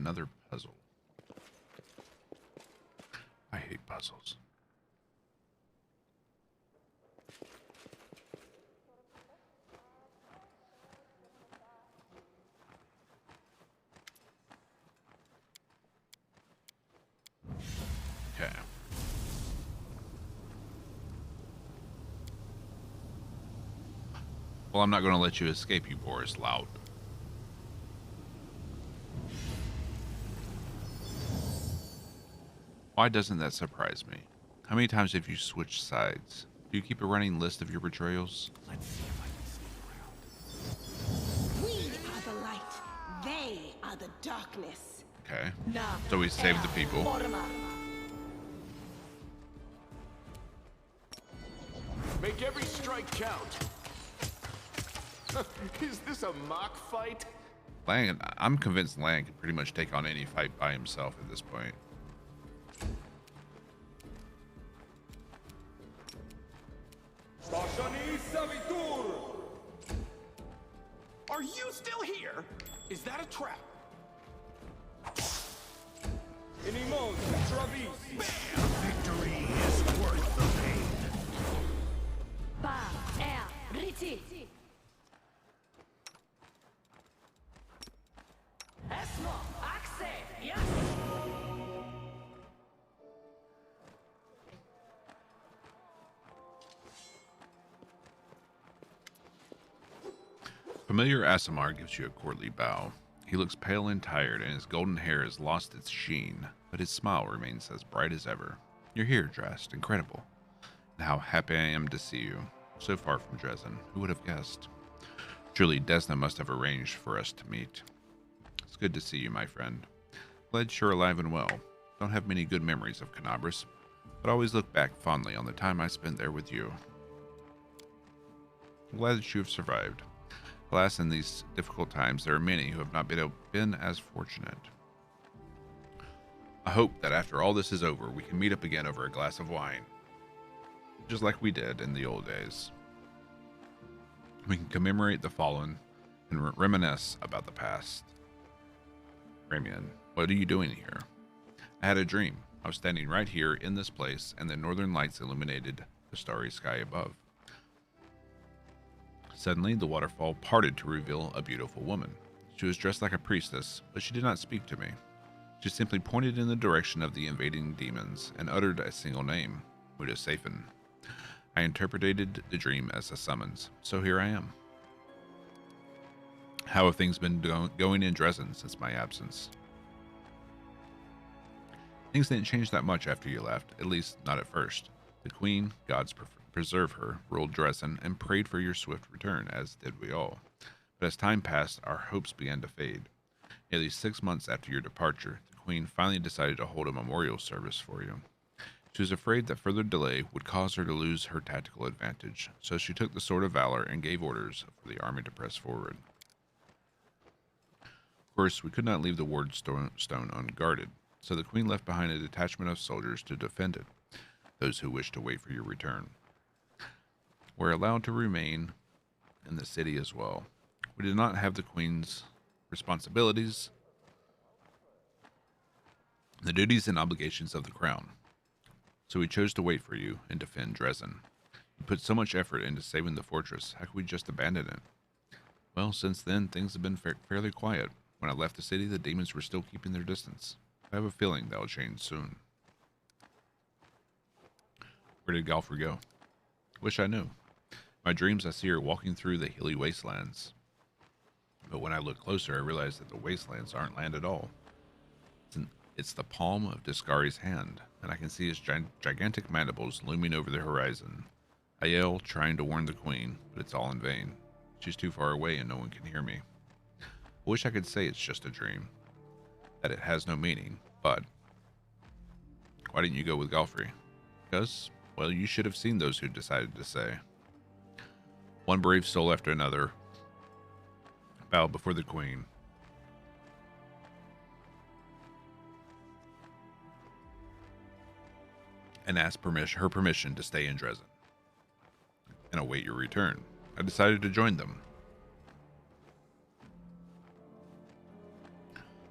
another puzzle. I hate puzzles. Okay. Well, I'm not going to let you escape, you Boris Loud. Why doesn't that surprise me? How many times have you switched sides? Do you keep a running list of your betrayals? Let's see if I can sneak around. We are the light. They are the darkness. Okay. So we saved the people. Make every strike count. Is this a mock fight? Lang, I'm convinced Lang can pretty much take on any fight by himself at this point. Are you still here? Is that a trap? Bam! Victory is worth the pain. Familiar Asimar gives you a courtly bow. He looks pale and tired, and his golden hair has lost its sheen, but his smile remains as bright as ever. You're here, Drast. Incredible. And how happy I am to see you. So far from Dresden. Who would have guessed? Truly, Desna must have arranged for us to meet. It's good to see you, my friend. Glad you're alive and well. Don't have many good memories of Canabras, but always look back fondly on the time I spent there with you. I'm glad that you have survived. Alas, in these difficult times, there are many who have not been as fortunate. I hope that after all this is over, we can meet up again over a glass of wine. Just like we did in the old days. We can commemorate the fallen and reminisce about the past. Ramian, what are you doing here? I had a dream. I was standing right here in this place, and the northern lights illuminated the starry sky above. Suddenly, the waterfall parted to reveal a beautiful woman. She was dressed like a priestess, but she did not speak to me. She simply pointed in the direction of the invading demons and uttered a single name, Mudasaphan. I interpreted the dream as a summons, so here I am. How have things been going in Dresden since my absence? Things didn't change that much after you left, at least not at first. The Queen, God's preserve her, ruled Dresden and prayed for your swift return, as did we all. But as time passed, our hopes began to fade. Nearly 6 months after your departure, the Queen finally decided to hold a memorial service for you. She was afraid that further delay would cause her to lose her tactical advantage, so she took the Sword of Valor and gave orders for the army to press forward. Of course, we could not leave the ward stone unguarded, so the Queen left behind a detachment of soldiers to defend it, those who wished to wait for your return. Were allowed to remain in the city as well. We did not have the Queen's responsibilities, the duties and obligations of the crown, so we chose to wait for you and defend Dresden. You put so much effort into saving the fortress, how could we just abandon it? Well, since then, things have been fairly quiet. When I left the city, the demons were still keeping their distance. I have a feeling that will change soon. Where did Galfrey go? Wish I knew. My dreams, I see her walking through the hilly wastelands. But when I look closer, I realize that the wastelands aren't land at all. It's the palm of Discari's hand, and I can see his gigantic mandibles looming over the horizon. I yell, trying to warn the Queen, but it's all in vain. She's too far away and no one can hear me. I wish I could say it's just a dream, that it has no meaning, but... Why didn't you go with Galfrey? Because, well, you should have seen those who decided to say. One brave soul after another bowed before the Queen. And asked her permission to stay in Dresden and await your return. I decided to join them.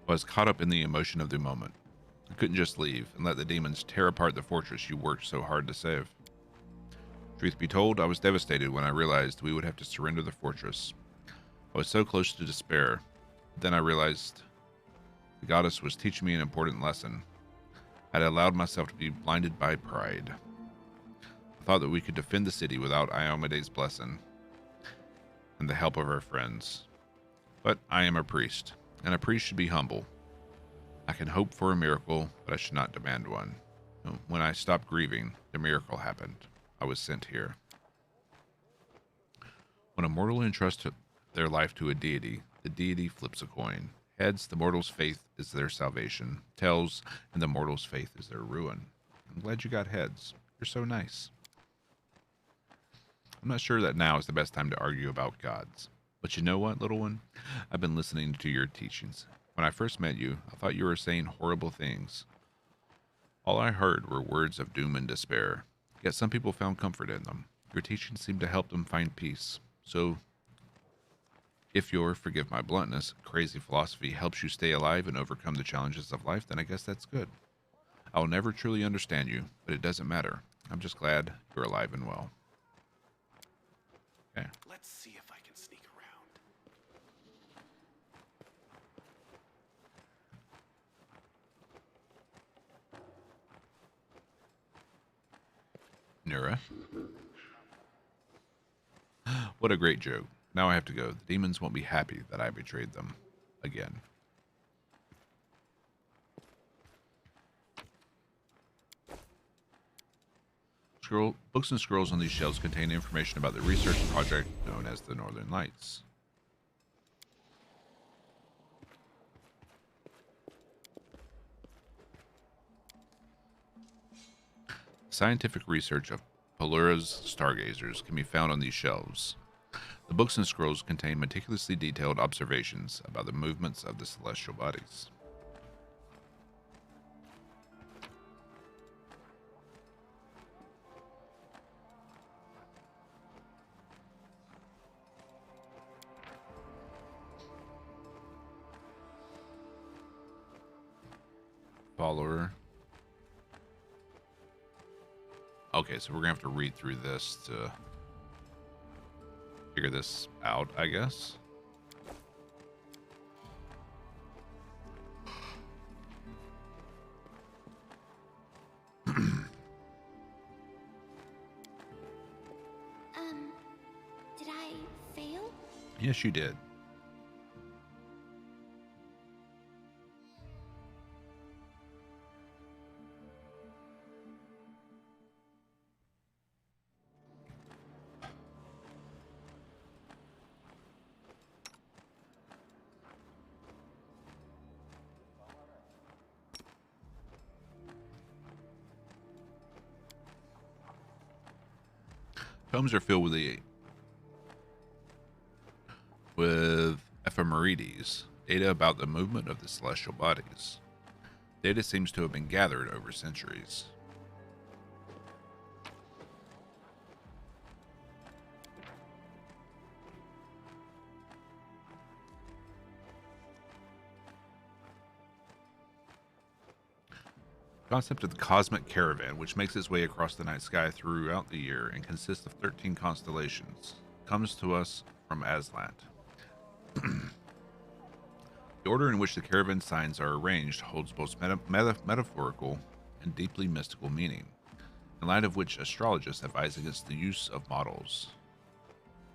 I was caught up in the emotion of the moment. I couldn't just leave and let the demons tear apart the fortress you worked so hard to save. Truth be told, I was devastated when I realized we would have to surrender the fortress. I was so close to despair. Then I realized the goddess was teaching me an important lesson. I had allowed myself to be blinded by pride. I thought that we could defend the city without Iomede's blessing and the help of our friends. But I am a priest, and a priest should be humble. I can hope for a miracle, but I should not demand one. When I stopped grieving, the miracle happened. I was sent here. When a mortal entrusts their life to a deity, the deity flips a coin. Heads, the mortal's faith is their salvation. Tails, and the mortal's faith is their ruin. I'm glad you got heads. You're so nice. I'm not sure that now is the best time to argue about gods. But you know what, little one? I've been listening to your teachings. When I first met you, I thought you were saying horrible things. All I heard were words of doom and despair. Yet some people found comfort in them. Your teachings seemed to help them find peace. So, if your, forgive my bluntness, crazy philosophy helps you stay alive and overcome the challenges of life, then I guess that's good. I will never truly understand you, but it doesn't matter. I'm just glad you're alive and well. Okay. Let's see if I can sneak around. Nura. What a great joke. Now I have to go. The demons won't be happy that I betrayed them again. Books and scrolls on these shelves contain information about the research project known as the Northern Lights. Scientific research of Pelura's stargazers can be found on these shelves. The books and scrolls contain meticulously detailed observations about the movements of the celestial bodies. Follower. Okay, so we're gonna have to read through this to figure this out, I guess. Did I fail? Yes, you did. Tomes are filled with ephemerides, data about the movement of the celestial bodies. Data seems to have been gathered over centuries. The concept of the cosmic caravan, which makes its way across the night sky throughout the year and consists of 13 constellations, comes to us from Aslant. The order in which the caravan signs are arranged holds both metaphorical and deeply mystical meaning, in light of which astrologists advise against the use of models,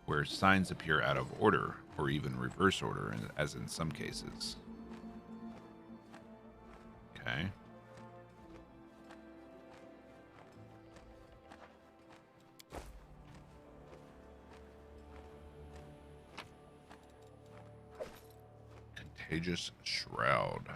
where signs appear out of order, or even reverse order, as in some cases. Okay. Contagious Shroud.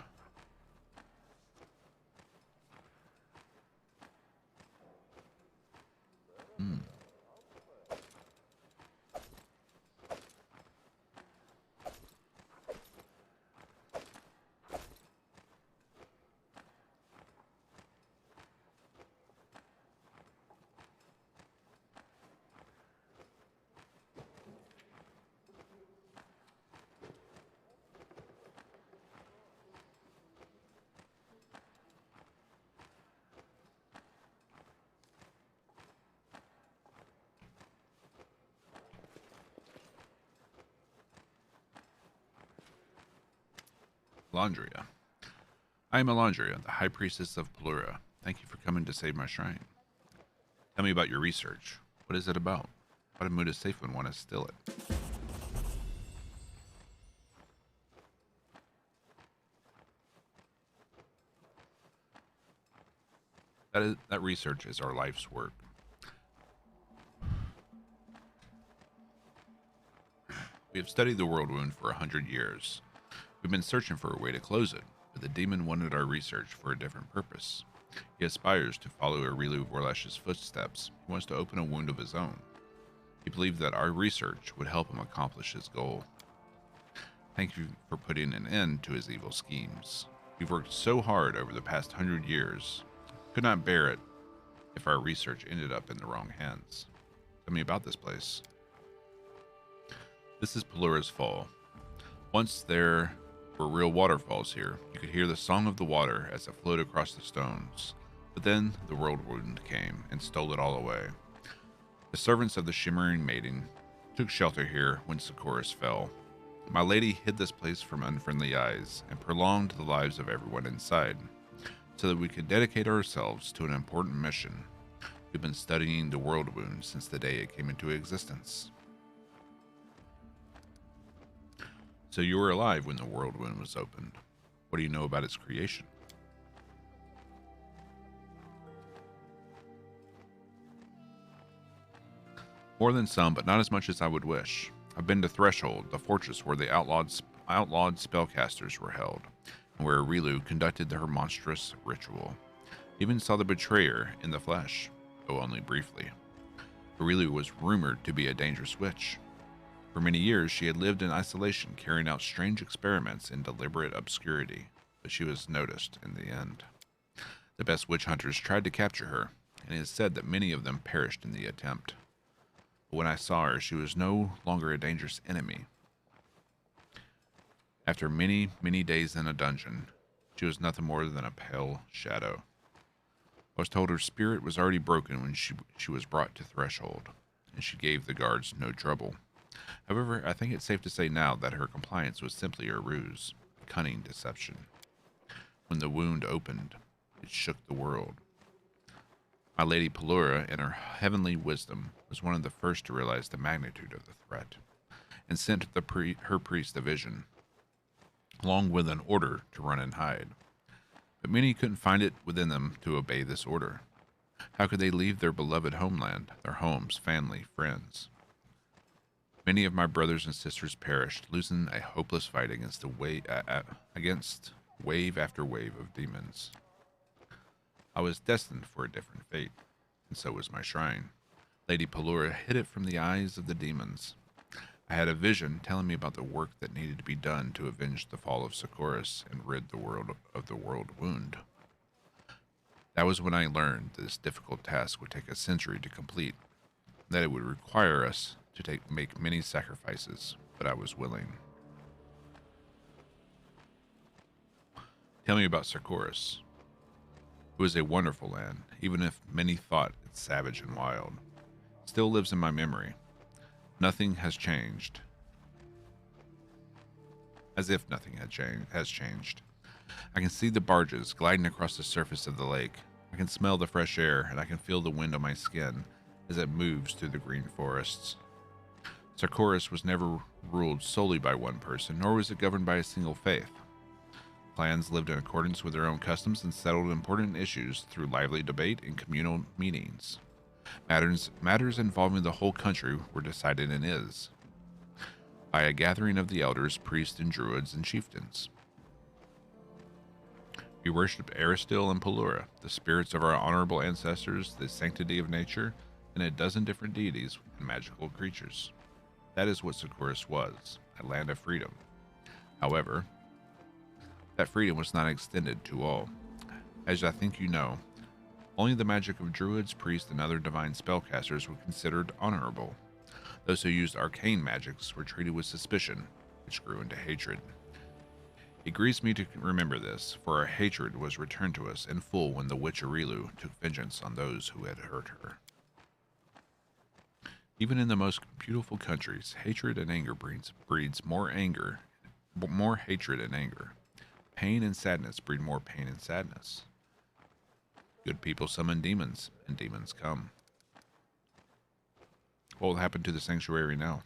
Elandria. I am Elandria, the High Priestess of Pelura. Thank you for coming to save my shrine. Tell me about your research. What is it about? Why did Muda Safin want to steal it? That research is our life's work. We have studied the world wound for 100 years. We've been searching for a way to close it, but the demon wanted our research for a different purpose. He aspires to follow Aurilu Vorlash's footsteps. He wants to open a wound of his own. He believed that our research would help him accomplish his goal. Thank you for putting an end to his evil schemes. We've worked so hard over the past 100 years. Could not bear it if our research ended up in the wrong hands. Tell me about this place. This is Pelura's Fall. Once there were real waterfalls here. You could hear the song of the water as it flowed across the stones. But then the world wound came and stole it all away. The servants of the Shimmering Maiden took shelter here when Socorus fell. My lady hid this place from unfriendly eyes and prolonged the lives of everyone inside, so that we could dedicate ourselves to an important mission. We've been studying the world wound since the day it came into existence. So you were alive when the world wound was opened. What do you know about its creation? More than some, but not as much as I would wish. I've been to Threshold, the fortress where the outlawed spellcasters were held, and where Aurilu conducted her monstrous ritual. Even saw the betrayer in the flesh, though only briefly. Aurilu was rumored to be a dangerous witch. For many years, she had lived in isolation, carrying out strange experiments in deliberate obscurity, but she was noticed in the end. The best witch hunters tried to capture her, and it is said that many of them perished in the attempt. But when I saw her, she was no longer a dangerous enemy. After many, many days in a dungeon, she was nothing more than a pale shadow. I was told her spirit was already broken when she was brought to Threshold, and she gave the guards no trouble. However, I think it's safe to say now that her compliance was simply a ruse, a cunning deception. When the wound opened, it shook the world. My Lady Pelura, in her heavenly wisdom, was one of the first to realize the magnitude of the threat, and sent her priest a vision, along with an order to run and hide. But many couldn't find it within them to obey this order. How could they leave their beloved homeland, their homes, family, friends? Many of my brothers and sisters perished, losing a hopeless fight against wave after wave of demons. I was destined for a different fate, and so was my shrine. Lady Pelura hid it from the eyes of the demons. I had a vision telling me about the work that needed to be done to avenge the fall of Socorus and rid the world of the world wound. That was when I learned that this difficult task would take a century to complete, that it would require us to make many sacrifices, but I was willing. Tell me about Socorus. It was a wonderful land, even if many thought it savage and wild. It still lives in my memory. Nothing has changed. As if nothing has changed. I can see the barges gliding across the surface of the lake. I can smell the fresh air, and I can feel the wind on my skin as it moves through the green forests. Socorus was never ruled solely by one person, nor was it governed by a single faith. Clans lived in accordance with their own customs and settled important issues through lively debate and communal meetings. Matters involving the whole country were decided in Is by a gathering of the elders, priests, and druids and chieftains. We worshipped Aristil and Pelura, the spirits of our honorable ancestors, the sanctity of nature, and a dozen different deities and magical creatures. That is what Socorus was, a land of freedom. However, that freedom was not extended to all. As I think you know, only the magic of druids, priests, and other divine spellcasters were considered honorable. Those who used arcane magics were treated with suspicion, which grew into hatred. It grieves me to remember this, for our hatred was returned to us in full when the witch Aurilu took vengeance on those who had hurt her. Even in the most beautiful countries, hatred and anger breeds more hatred and anger. Pain and sadness breed more pain and sadness. Good people summon demons, and demons come. What will happen to the sanctuary now?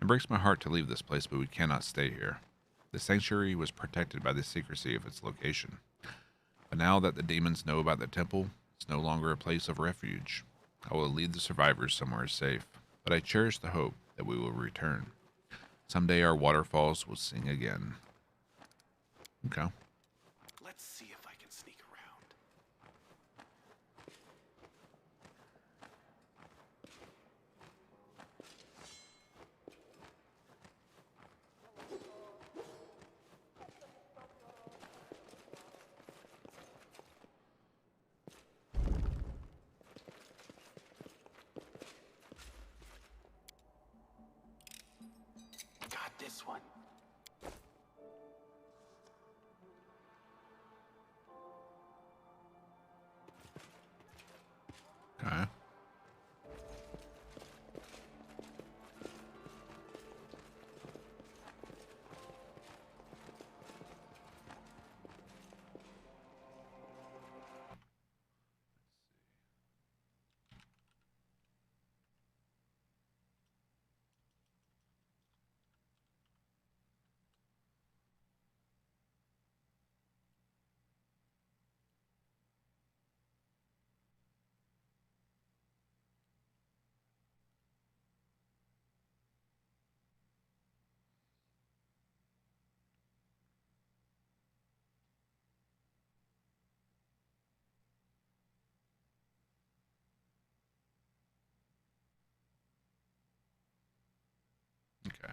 It breaks my heart to leave this place, but we cannot stay here. The sanctuary was protected by the secrecy of its location. But now that the demons know about the temple, it's no longer a place of refuge. I will lead the survivors somewhere safe, but I cherish the hope that we will return. Someday our waterfalls will sing again. Okay. Let's see if I can sneak around. Got this one. Okay. Okay.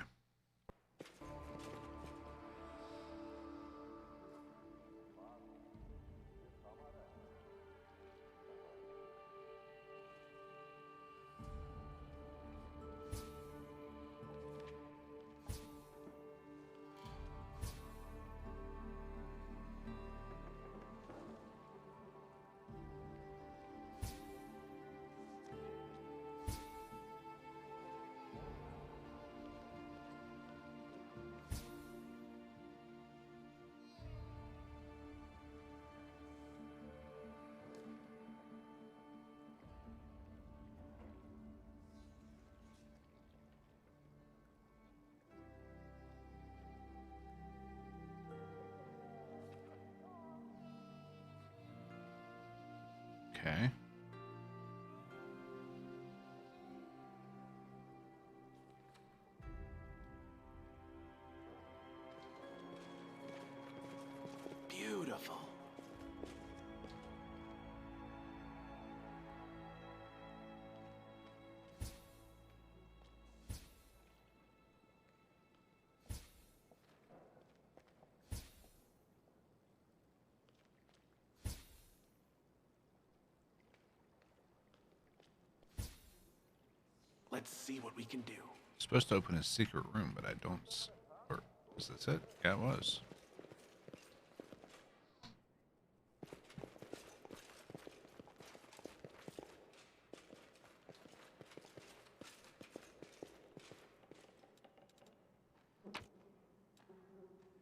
Okay. Beautiful. Let's see what we can do. Supposed to open a secret room, but I don't. Or was this it? Yeah, it was.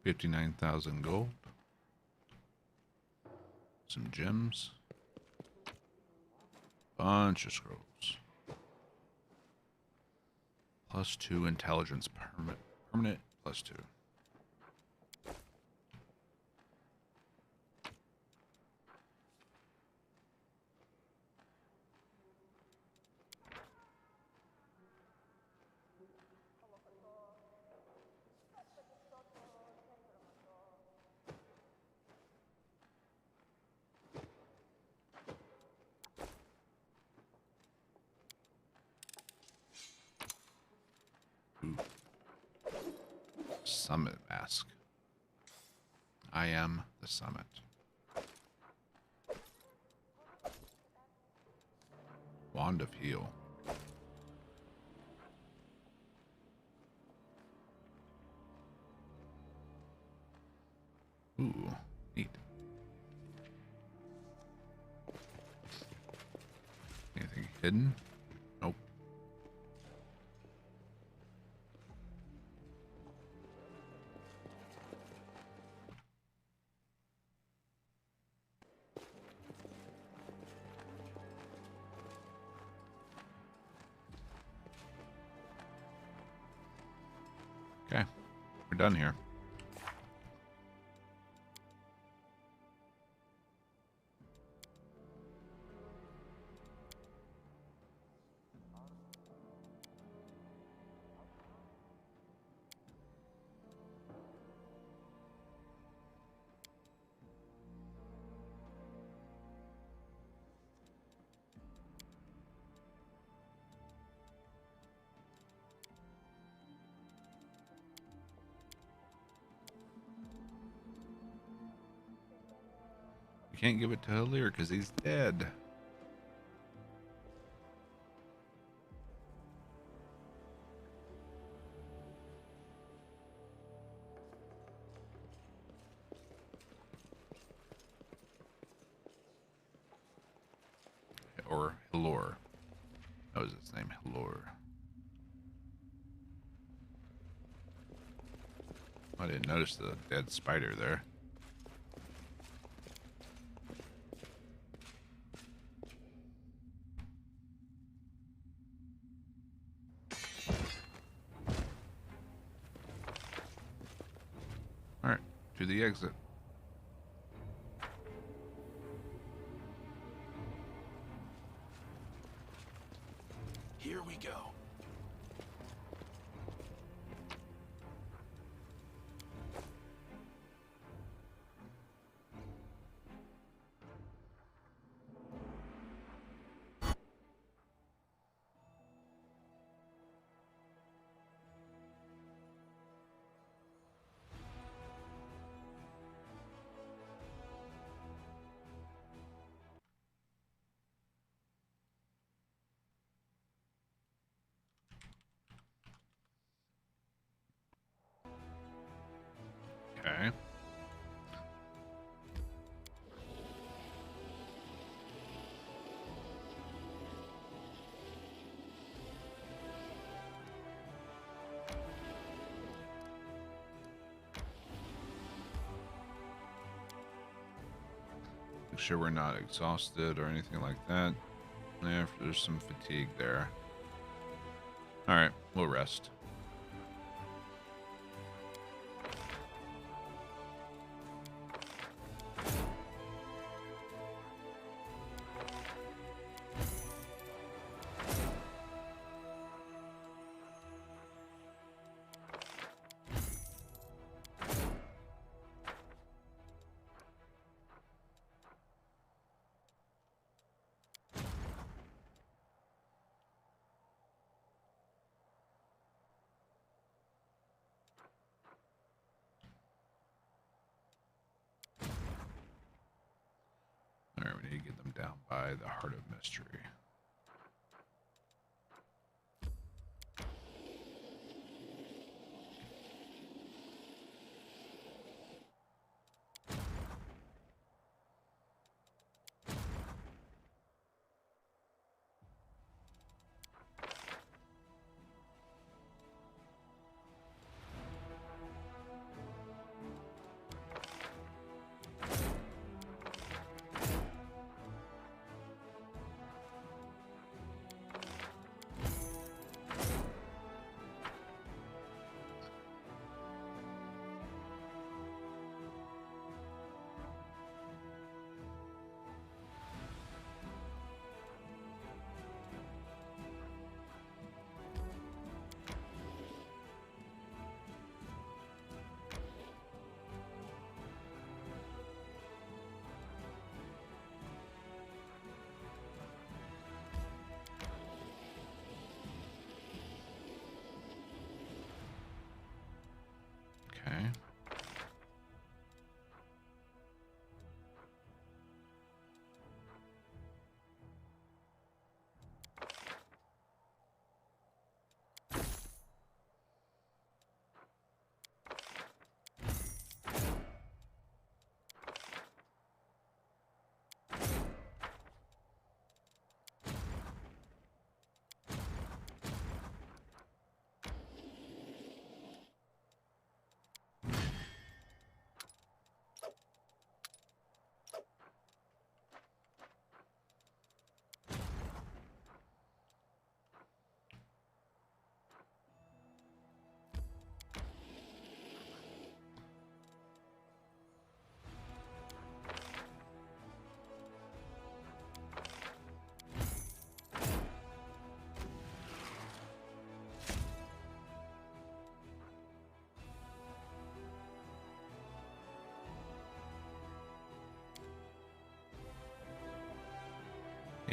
$59,000 gold. Some gems. Bunch of scrolls. +2 intelligence permanent +2. Ooh. Summit mask. I am the summit. Wand of heal. Ooh, neat. Anything hidden? Nope. We're done here. You can't give it to Halir because he's dead. Or Hilor. That was his name, Hilor. I didn't notice the dead spider there. Alright, to the exit. Here we go. Okay. Make sure we're not exhausted or anything like that. Yeah, there's some fatigue there. Alright, we'll rest. Alright, we need to get them down by the Heart of Mystery.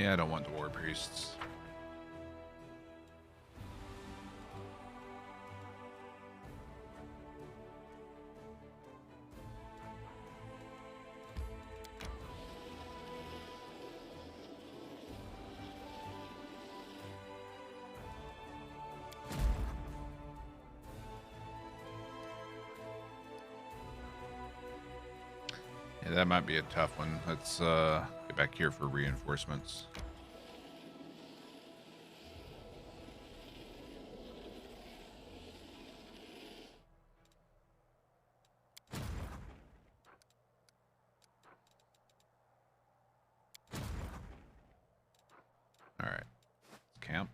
Yeah, I don't want the war priests. Yeah, that might be a tough one. Let's get back here for reinforcements. All right, let's camp.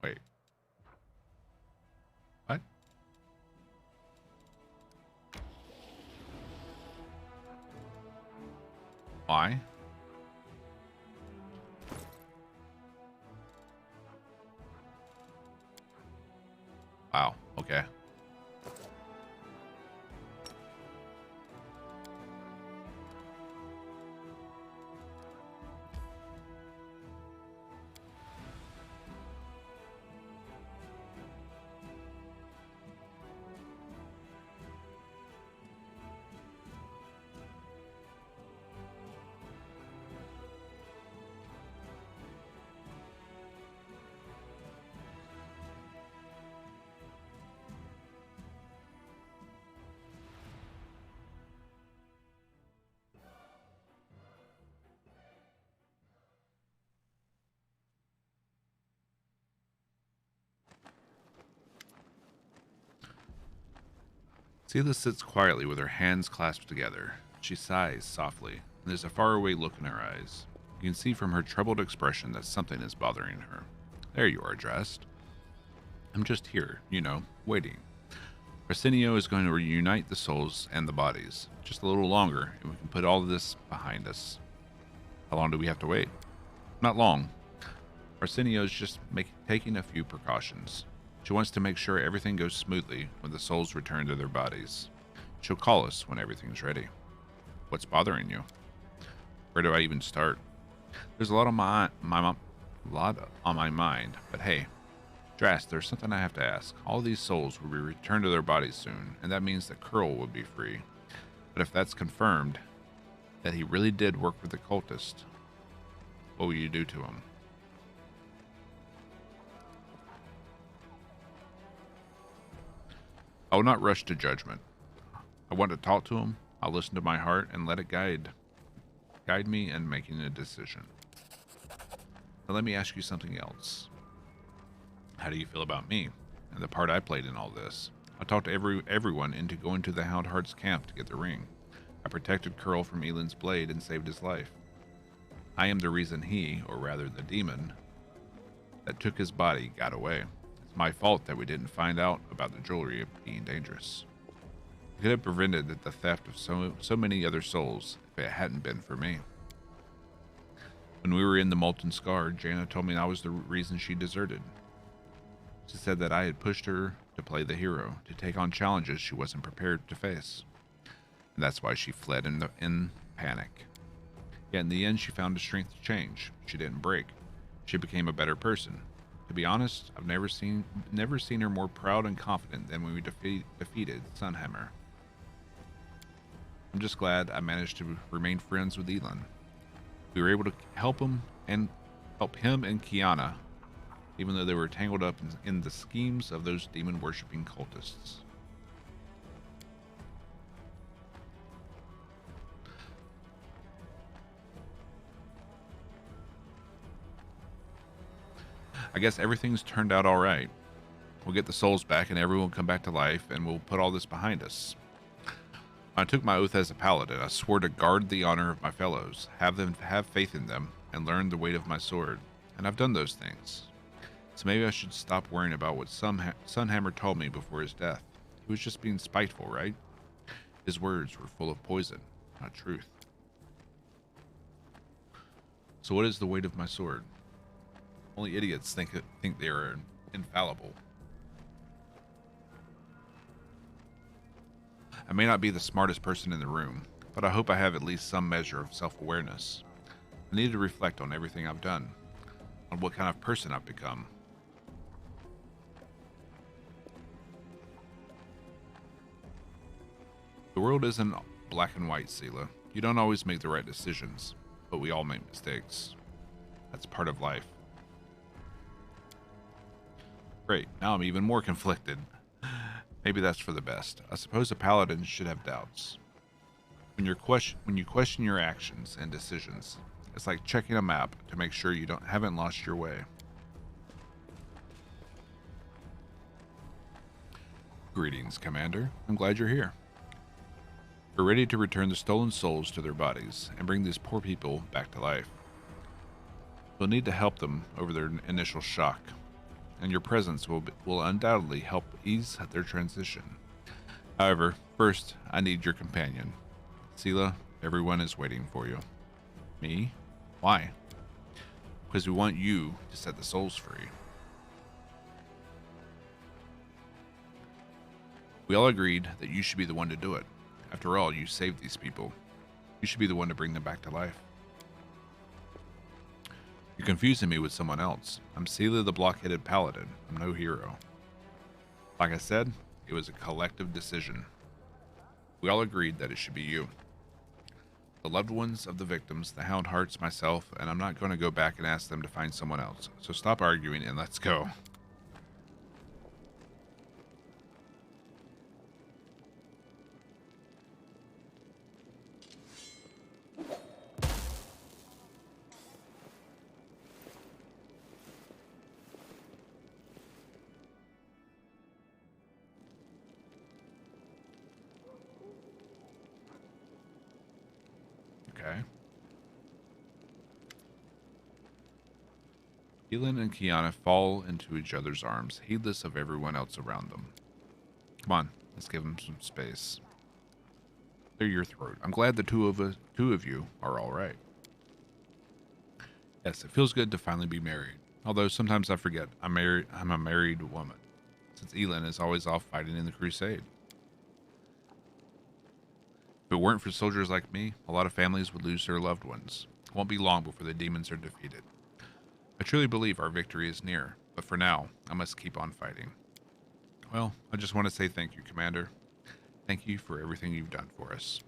Wait. What? Why? Wow. Okay. Seela sits quietly with her hands clasped together. She sighs softly, and there's a faraway look in her eyes. You can see from her troubled expression that something is bothering her. There you are, Drast. I'm just here, waiting. Arsenio is going to reunite the souls and the bodies. Just a little longer, and we can put all of this behind us. How long do we have to wait? Not long. Arsenio is just taking a few precautions. She wants to make sure everything goes smoothly when the souls return to their bodies. She'll call us when everything's ready. What's bothering you? Where do I even start? There's a lot on my mind, but hey, Drast, there's something I have to ask. All these souls will be returned to their bodies soon, and that means that Curl will be free. But if that's confirmed, that he really did work with the cultist, what will you do to him? I will not rush to judgment. I want to talk to him. I'll listen to my heart and let it guide me in making a decision. Now let me ask you something else. How do you feel about me and the part I played in all this? I talked everyone into going to the Hound Heart's camp to get the ring. I protected Curl from Elin's blade and saved his life. I am the reason he, or rather the demon, that took his body got away. It's my fault that we didn't find out about the jewelry being dangerous. We could have prevented the theft of so many other souls if it hadn't been for me. When we were in the Molten Scar, Jaina told me I was the reason she deserted. She said that I had pushed her to play the hero, to take on challenges she wasn't prepared to face. And that's why she fled in panic. Yet in the end, she found the strength to change. She didn't break. She became a better person. To be honest, I've never seen her more proud and confident than when we defeated Sunhammer. I'm just glad I managed to remain friends with Elin. We were able to help him and Kiana, even though they were tangled up in the schemes of those demon-worshipping cultists. I guess everything's turned out all right. We'll get the souls back and everyone will come back to life, and we'll put all this behind us. When I took my oath as a paladin, I swore to guard the honor of my fellows, have faith in them, and learn the weight of my sword. And I've done those things. So maybe I should stop worrying about what Sunhammer told me before his death. He He was just being spiteful, right? His words were full of poison, not truth. So what is the weight of my sword? Only idiots think they are infallible. I may not be the smartest person in the room, but I hope I have at least some measure of self-awareness. I need to reflect on everything I've done, on what kind of person I've become. The world isn't black and white, Seela. You don't always make the right decisions, but we all make mistakes. That's part of life. Great, now I'm even more conflicted. Maybe that's for the best. I suppose a paladin should have doubts. When you question your actions and decisions, it's like checking a map to make sure you haven't lost your way. Greetings, Commander. I'm glad you're here. We're ready to return the stolen souls to their bodies and bring these poor people back to life. We'll need to help them over their initial shock, and your presence will undoubtedly help ease their transition. However, first, I need your companion. Seela, everyone is waiting for you. Me? Why? Because we want you to set the souls free. We all agreed that you should be the one to do it. After all, you saved these people. You should be the one to bring them back to life. You're confusing me with someone else. I'm Seela the Block-Headed Paladin. I'm no hero. Like I said, it was a collective decision. We all agreed that it should be you. The loved ones of the victims, the Hound Hearts, myself, and I'm not going to go back and ask them to find someone else. So stop arguing and let's go. Okay. Elin and Kiana fall into each other's arms, heedless of everyone else around them. Come on, let's give them some space. Clear your throat. I'm glad the two of you are all right. Yes, it feels good to finally be married. Although sometimes I forget I'm a married woman, since Elin is always off fighting in the crusade. If it weren't for soldiers like me, a lot of families would lose their loved ones. It won't be long before the demons are defeated. I truly believe our victory is near, but for now, I must keep on fighting. Well, I just want to say thank you, Commander. Thank you for everything you've done for us.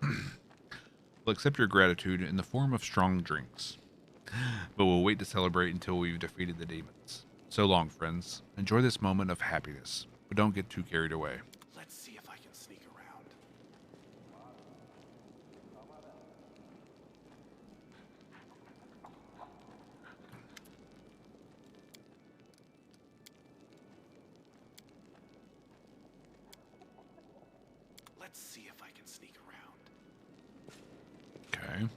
We'll accept your gratitude in the form of strong drinks, but we'll wait to celebrate until we've defeated the demons. So long, friends. Enjoy this moment of happiness, but don't get too carried away. Let's see if I can sneak around. Let's see if I can sneak around. Okay.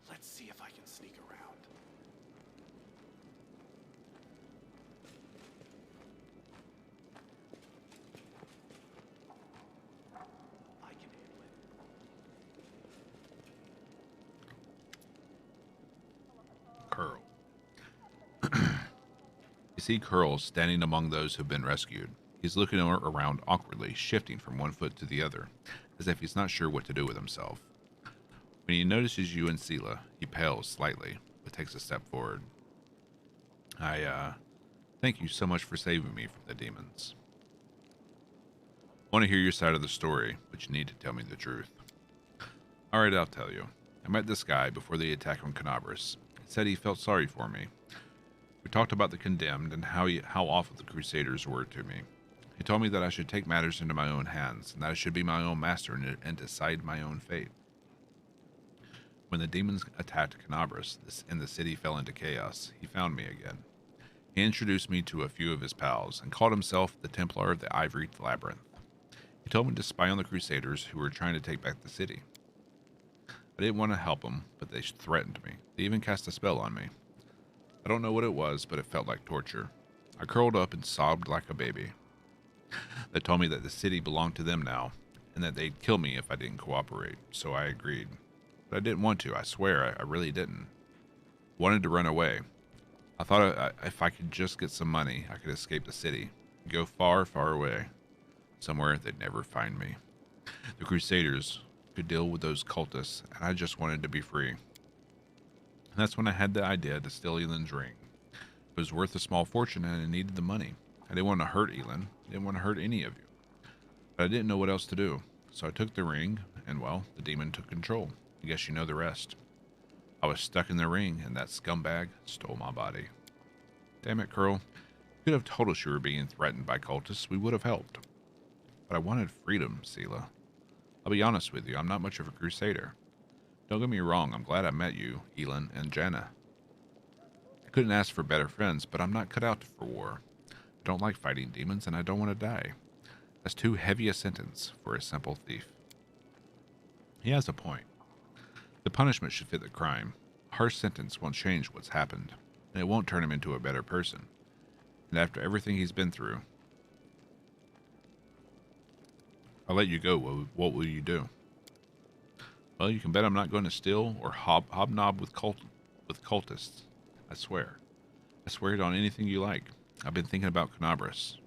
Let's see if I can sneak around. I can handle it. Curl. You see Curl standing among those who've been rescued. He's looking around awkwardly, shifting from one foot to the other, as if he's not sure what to do with himself. When he notices you and Seela, he pales slightly, but takes a step forward. Thank you so much for saving me from the demons. I want to hear your side of the story, but you need to tell me the truth. Alright, I'll tell you. I met this guy before the attack on Canabras. He said he felt sorry for me. We talked about the condemned and how awful the Crusaders were to me. He told me that I should take matters into my own hands, and that I should be my own master and decide my own fate. When the demons attacked Canabras and the city fell into chaos, he found me again. He introduced me to a few of his pals and called himself the Templar of the Ivory Labyrinth. He told me to spy on the Crusaders who were trying to take back the city. I didn't want to help them, but they threatened me. They even cast a spell on me. I don't know what it was, but it felt like torture. I curled up and sobbed like a baby. They told me that the city belonged to them now, and that they'd kill me if I didn't cooperate, so I agreed. But I didn't want to, I swear, I really didn't. Wanted to run away. I thought if I could just get some money, I could escape the city, go far, far away, somewhere they'd never find me. The Crusaders could deal with those cultists, and I just wanted to be free. And that's when I had the idea to steal Elan's ring. It was worth a small fortune, and I needed the money. I didn't want to hurt Elan. I didn't want to hurt any of you. But I didn't know what else to do. So I took the ring, and well, the demon took control. I guess you know the rest. I was stuck in the ring, and that scumbag stole my body. Damn it, Curl. You could have told us you were being threatened by cultists. We would have helped. But I wanted freedom, Seela. I'll be honest with you, I'm not much of a crusader. Don't get me wrong, I'm glad I met you, Elan, and Janna. I couldn't ask for better friends, but I'm not cut out for war. I don't like fighting demons, and I don't want to die. That's too heavy a sentence for a simple thief. He has a point. The punishment should fit the crime. A harsh sentence won't change what's happened, and it won't turn him into a better person. And after everything he's been through, I'll let you go. What will you do? Well, you can bet I'm not going to steal or hobnob with cultists. I swear. I swear it on anything you like. I've been thinking about Canabras.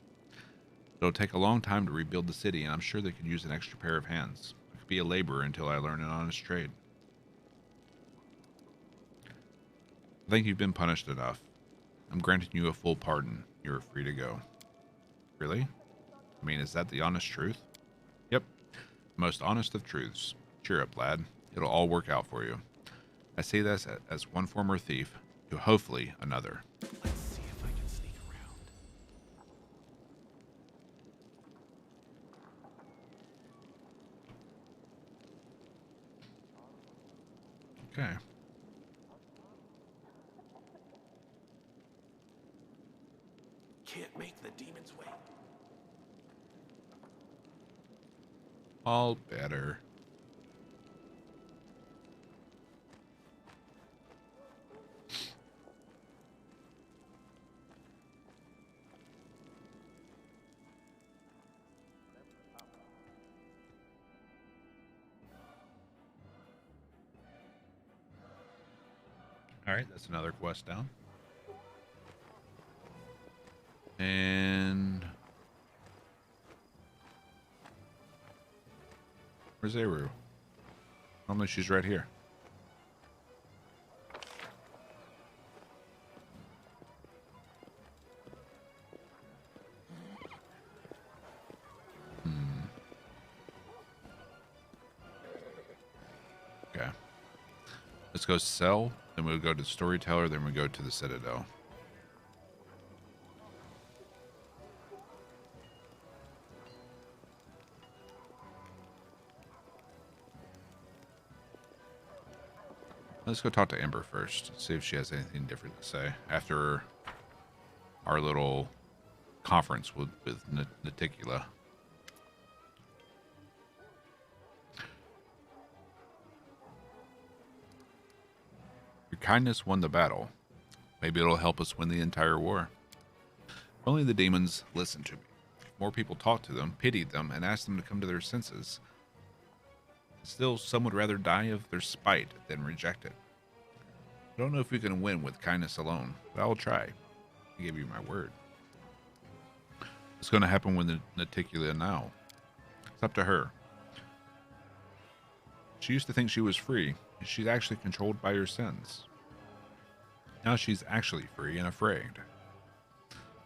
It'll take a long time to rebuild the city, and I'm sure they could use an extra pair of hands. I could be a laborer until I learn an honest trade. I think you've been punished enough. I'm granting you a full pardon. You're free to go. Really? I mean, is that the honest truth? Yep. The most honest of truths. Cheer up, lad. It'll all work out for you. I say this as one former thief to hopefully another. Let's see if I can sneak around. Okay. Can't make the demons wait. All better. All right, that's another quest down. And where's Eru? Normally she's right here. Okay. Let's go sell, then we'll go to the storyteller, then we go to the citadel. Let's go talk to Ember first, see if she has anything different to say after our little conference with Naticula. Your kindness won the battle. Maybe it'll help us win the entire war. If only the demons listened to me. If more people talked to them, pitied them, and asked them to come to their senses. Still, some would rather die of their spite than reject it. I don't know if we can win with kindness alone, but I'll try. I give you my word. What's going to happen with Naticula now? It's up to her. She used to think she was free, and she's actually controlled by her sins. Now she's actually free and afraid.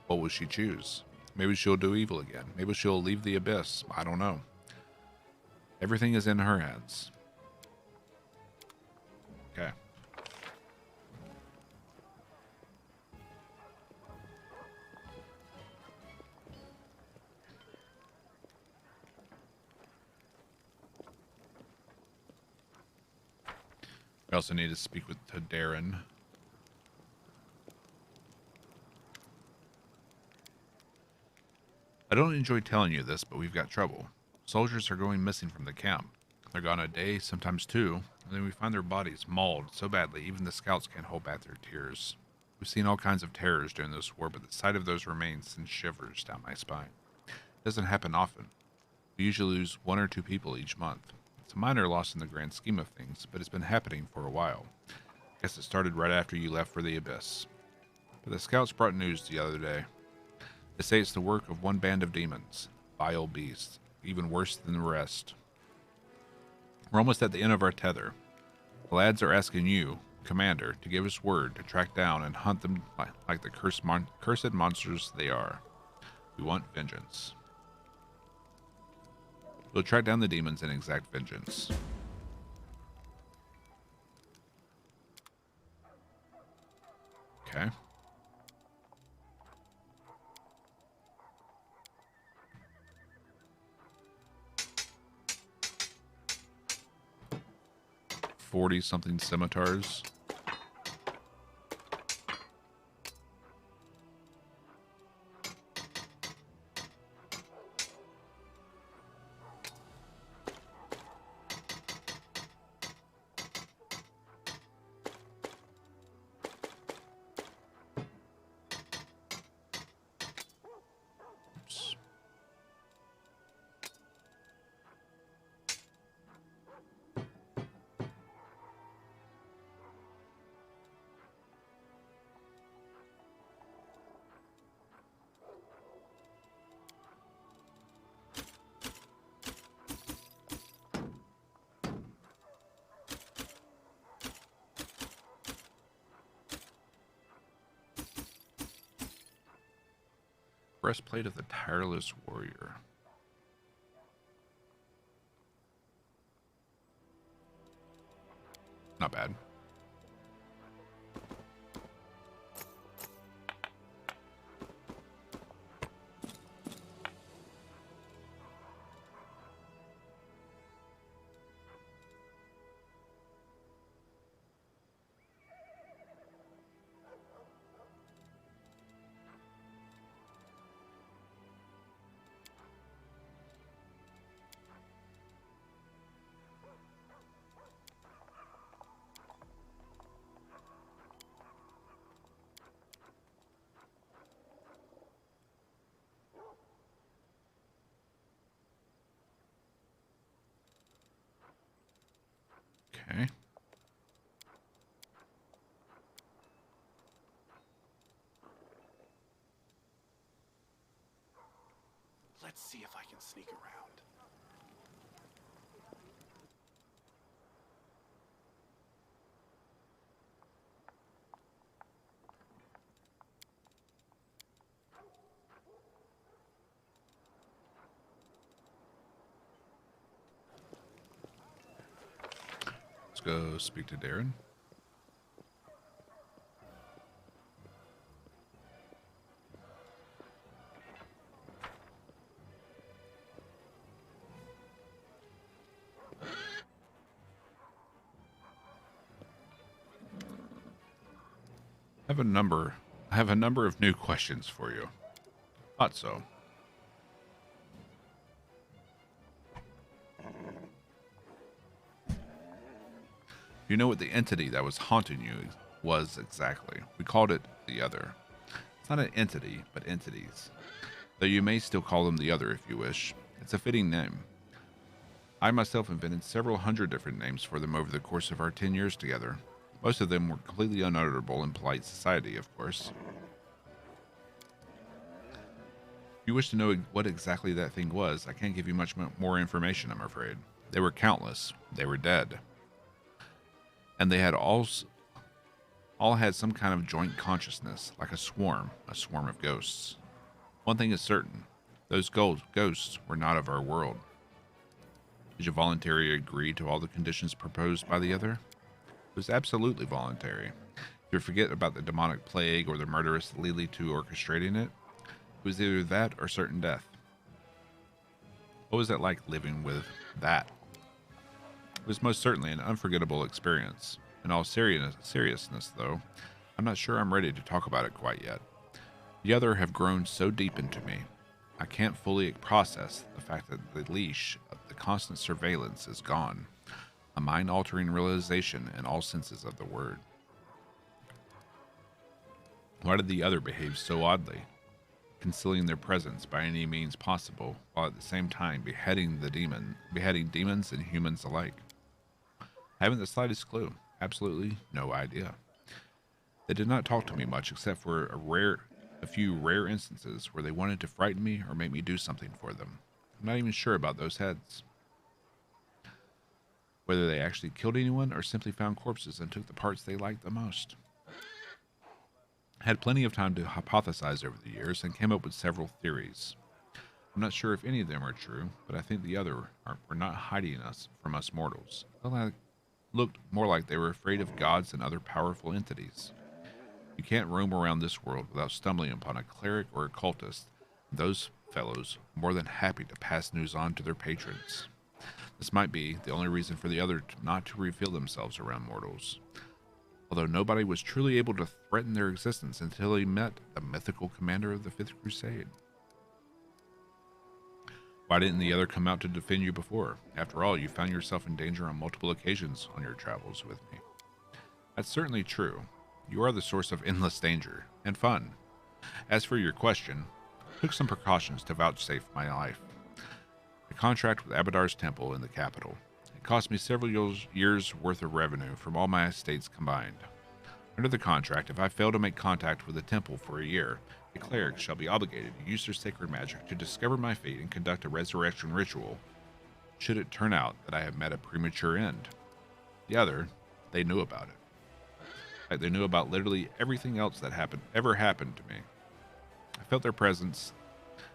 What will she choose? Maybe she'll do evil again. Maybe she'll leave the abyss. I don't know. Everything is in her hands. Okay. We also need to speak with Darren. I don't enjoy telling you this, but we've got trouble. Soldiers are going missing from the camp. They're gone a day, sometimes two, and then we find their bodies mauled so badly even the scouts can't hold back their tears. We've seen all kinds of terrors during this war, but the sight of those remains sends shivers down my spine. It doesn't happen often. We usually lose 1 or 2 people each month. It's a minor loss in the grand scheme of things, but it's been happening for a while. I guess it started right after you left for the Abyss. But the scouts brought news the other day. They say it's the work of one band of demons, vile beasts, even worse than the rest. We're almost at the end of our tether. The lads are asking you, Commander, to give us word to track down and hunt them like the cursed monsters they are. We want vengeance. We'll track down the demons and exact vengeance. Okay. $40-something scimitars. Oops. Breastplate of the Tireless Warrior. Not bad. Okay. Let's see if I can sneak around. Let's go speak to Darren. I have a number of new questions for you. Thought so. You know what the entity that was haunting you was exactly. We called it the Other. It's not an entity, but entities. Though you may still call them the Other if you wish. It's a fitting name. I myself invented several hundred different names for them over the course of our 10 years together. Most of them were completely unutterable in polite society, of course. If you wish to know what exactly that thing was, I can't give you much more information, I'm afraid. They were countless. They were dead. And they had all had some kind of joint consciousness, like a swarm of ghosts. One thing is certain, those ghosts were not of our world. Did you voluntarily agree to all the conditions proposed by the Other? It was absolutely voluntary. If you forget about the demonic plague or the murderous Lily to orchestrating it, it was either that or certain death. What was it like living with that? It was most certainly an unforgettable experience. In all seriousness, though, I'm not sure I'm ready to talk about it quite yet. The Other have grown so deep into me, I can't fully process the fact that the leash of the constant surveillance is gone. A mind-altering realization in all senses of the word. Why did the other behave so oddly, concealing their presence by any means possible, while at the same time beheading demons and humans alike? I haven't the slightest clue. Absolutely no idea. They did not talk to me much except for a few rare instances where they wanted to frighten me or make me do something for them. I'm not even sure about those heads. Whether they actually killed anyone or simply found corpses and took the parts they liked the most. I had plenty of time to hypothesize over the years and came up with several theories. I'm not sure if any of them are true, but I think the other were not hiding us from us mortals. They looked more like they were afraid of gods and other powerful entities. You can't roam around this world without stumbling upon a cleric or a cultist, and those fellows more than happy to pass news on to their patrons. This might be the only reason for the other not to reveal themselves around mortals, although nobody was truly able to threaten their existence until he met the mythical commander of the Fifth Crusade. Why didn't the other come out to defend you before? After all, you found yourself in danger on multiple occasions on your travels with me. That's certainly true. You are the source of endless danger and fun. As for your question, I took some precautions to vouchsafe my life. A contract with Abadar's temple in the capital. It cost me several years' worth of revenue from all my estates combined. Under the contract, if I fail to make contact with the temple for a year, the cleric shall be obligated to use their sacred magic to discover my fate and conduct a resurrection ritual, should it turn out that I have met a premature end. The other, they knew about it. Like they knew about literally everything else that ever happened to me. I felt their presence,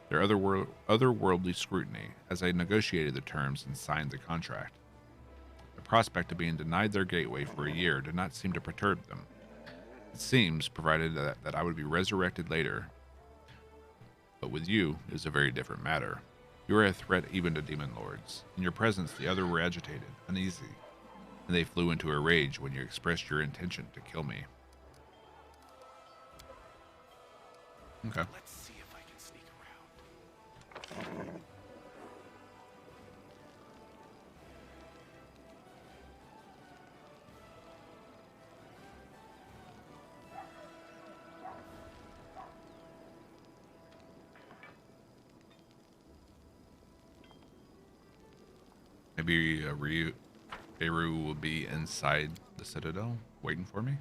their otherworldly scrutiny, as I negotiated the terms and signed the contract. The prospect of being denied their gateway for a year did not seem to perturb them. It seems, provided that I would be resurrected later. But with you, it is a very different matter. You are a threat even to demon lords. In your presence, the other were agitated, uneasy, and they flew into a rage when you expressed your intention to kill me. Okay. Let's see if I can sneak around. Maybe Beru will be inside the citadel, waiting for me.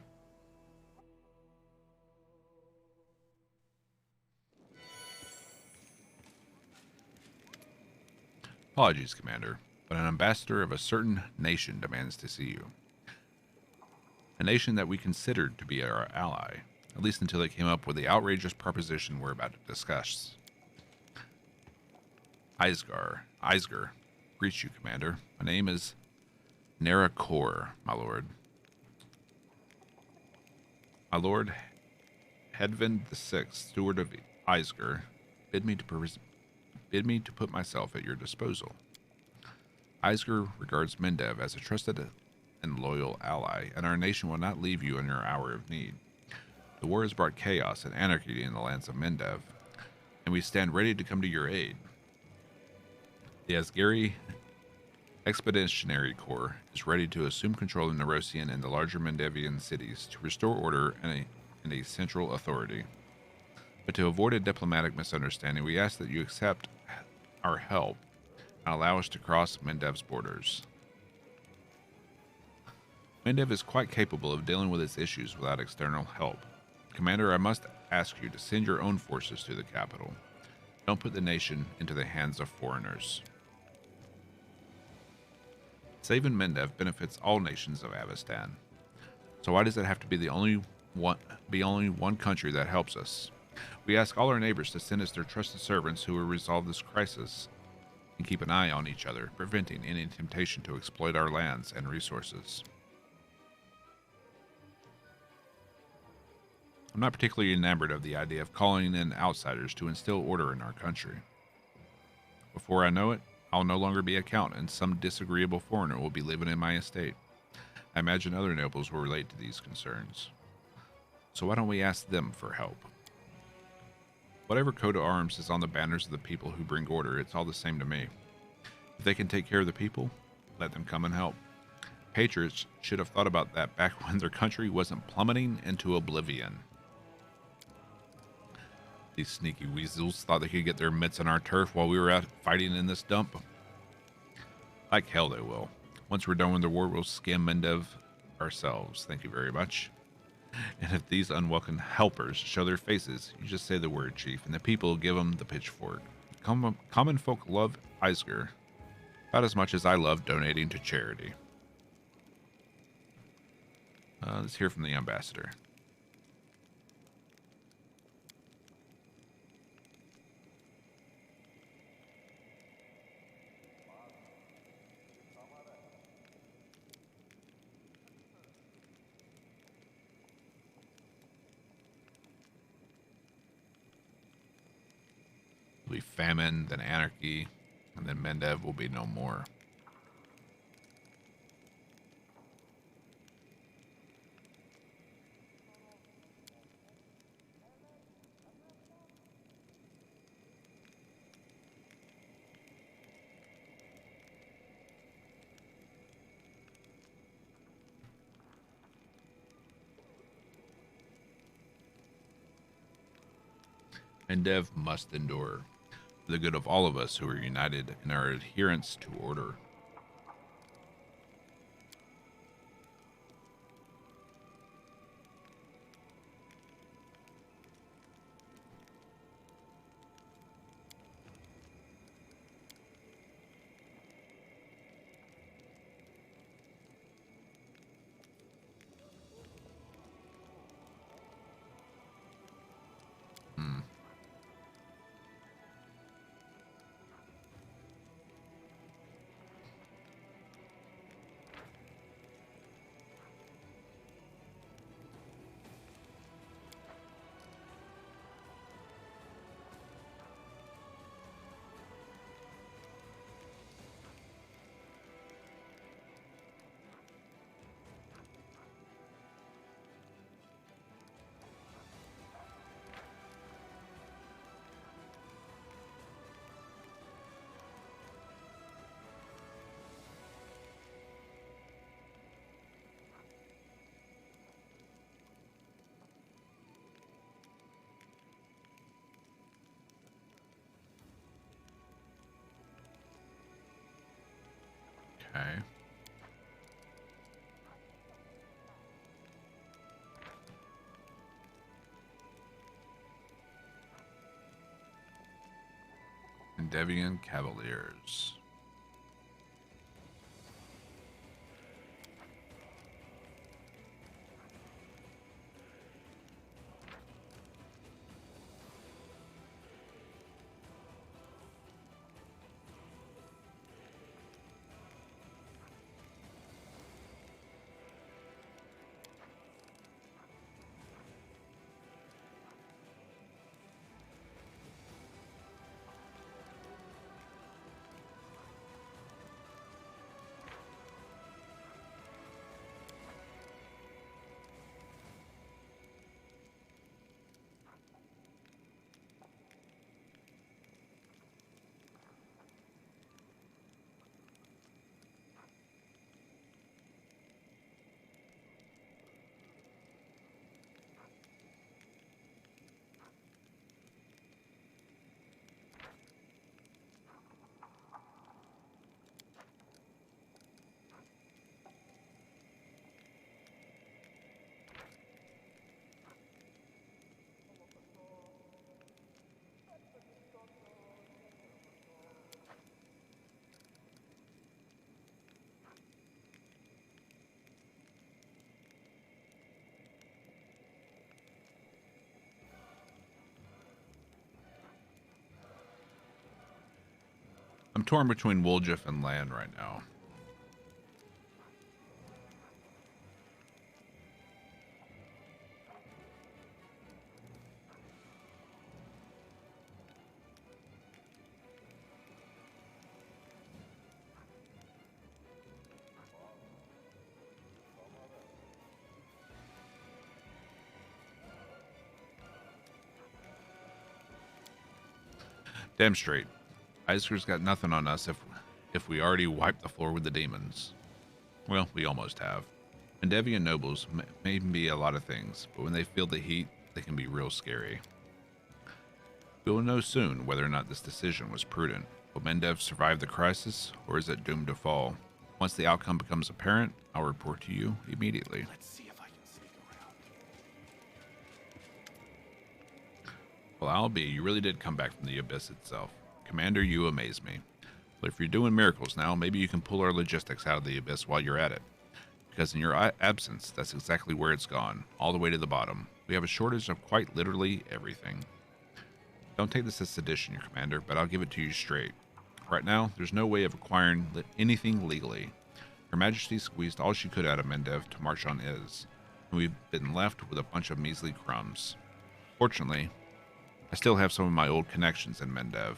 Apologies, Commander, but an ambassador of a certain nation demands to see you. A nation that we considered to be our ally, at least until they came up with the outrageous proposition we're about to discuss. Isgar, greets you, Commander. My name is Nera Kor, my lord. My lord Hedvind VI, steward of Isgar, bid me to put myself at your disposal. Isgar regards Mendev as a trusted and loyal ally, and our nation will not leave you in your hour of need. The war has brought chaos and anarchy in the lands of Mendev, and we stand ready to come to your aid. The Asgari Expeditionary Corps is ready to assume control of Nerosian and the larger Mendevian cities to restore order and a central authority. But to avoid a diplomatic misunderstanding, we ask that you accept our help and allow us to cross Mendev's borders. Mendev is quite capable of dealing with its issues without external help. Commander, I must ask you to send your own forces to the capital. Don't put the nation into the hands of foreigners. Saving Mendev benefits all nations of Avestan. So why does it have to be only one country that helps us? We ask all our neighbors to send us their trusted servants who will resolve this crisis and keep an eye on each other, preventing any temptation to exploit our lands and resources. I'm not particularly enamored of the idea of calling in outsiders to instill order in our country. Before I know it, I'll no longer be a count, and some disagreeable foreigner will be living in my estate. I imagine other nobles will relate to these concerns. So why don't we ask them for help? Whatever coat of arms is on the banners of the people who bring order, it's all the same to me. If they can take care of the people, let them come and help. Patriots should have thought about that back when their country wasn't plummeting into oblivion. These sneaky weasels thought they could get their mitts on our turf while we were out fighting in this dump. Like hell they will. Once we're done with the war, we'll scam Mendev ourselves. Thank you very much. And if these unwelcome helpers show their faces, you just say the word, Chief, and the people will give them the pitchfork. Common folk love Eisger about as much as I love donating to charity. Let's hear from the ambassador. There'll be famine, then anarchy, and then Mendev will be no more. Mendev must endure, for the good of all of us who are united in our adherence to order. Okay. Deviant Cavaliers. I'm torn between Woljif and land right now. Damn straight. Eisger's got nothing on us if we already wiped the floor with the demons. Well, we almost have. Mendevian nobles may be a lot of things, but when they feel the heat, they can be real scary. We will know soon whether or not this decision was prudent. Will Mendev survive the crisis, or is it doomed to fall? Once the outcome becomes apparent, I'll report to you immediately. Let's see if I can sneak around. Well, I'll be. You really did come back from the abyss itself. Commander, you amaze me. But if you're doing miracles now, maybe you can pull our logistics out of the abyss while you're at it. Because in your absence, that's exactly where it's gone, all the way to the bottom. We have a shortage of quite literally everything. Don't take this as sedition, your commander, but I'll give it to you straight. Right now, there's no way of acquiring anything legally. Her Majesty squeezed all she could out of Mendev to march on Iz, and we've been left with a bunch of measly crumbs. Fortunately, I still have some of my old connections in Mendev.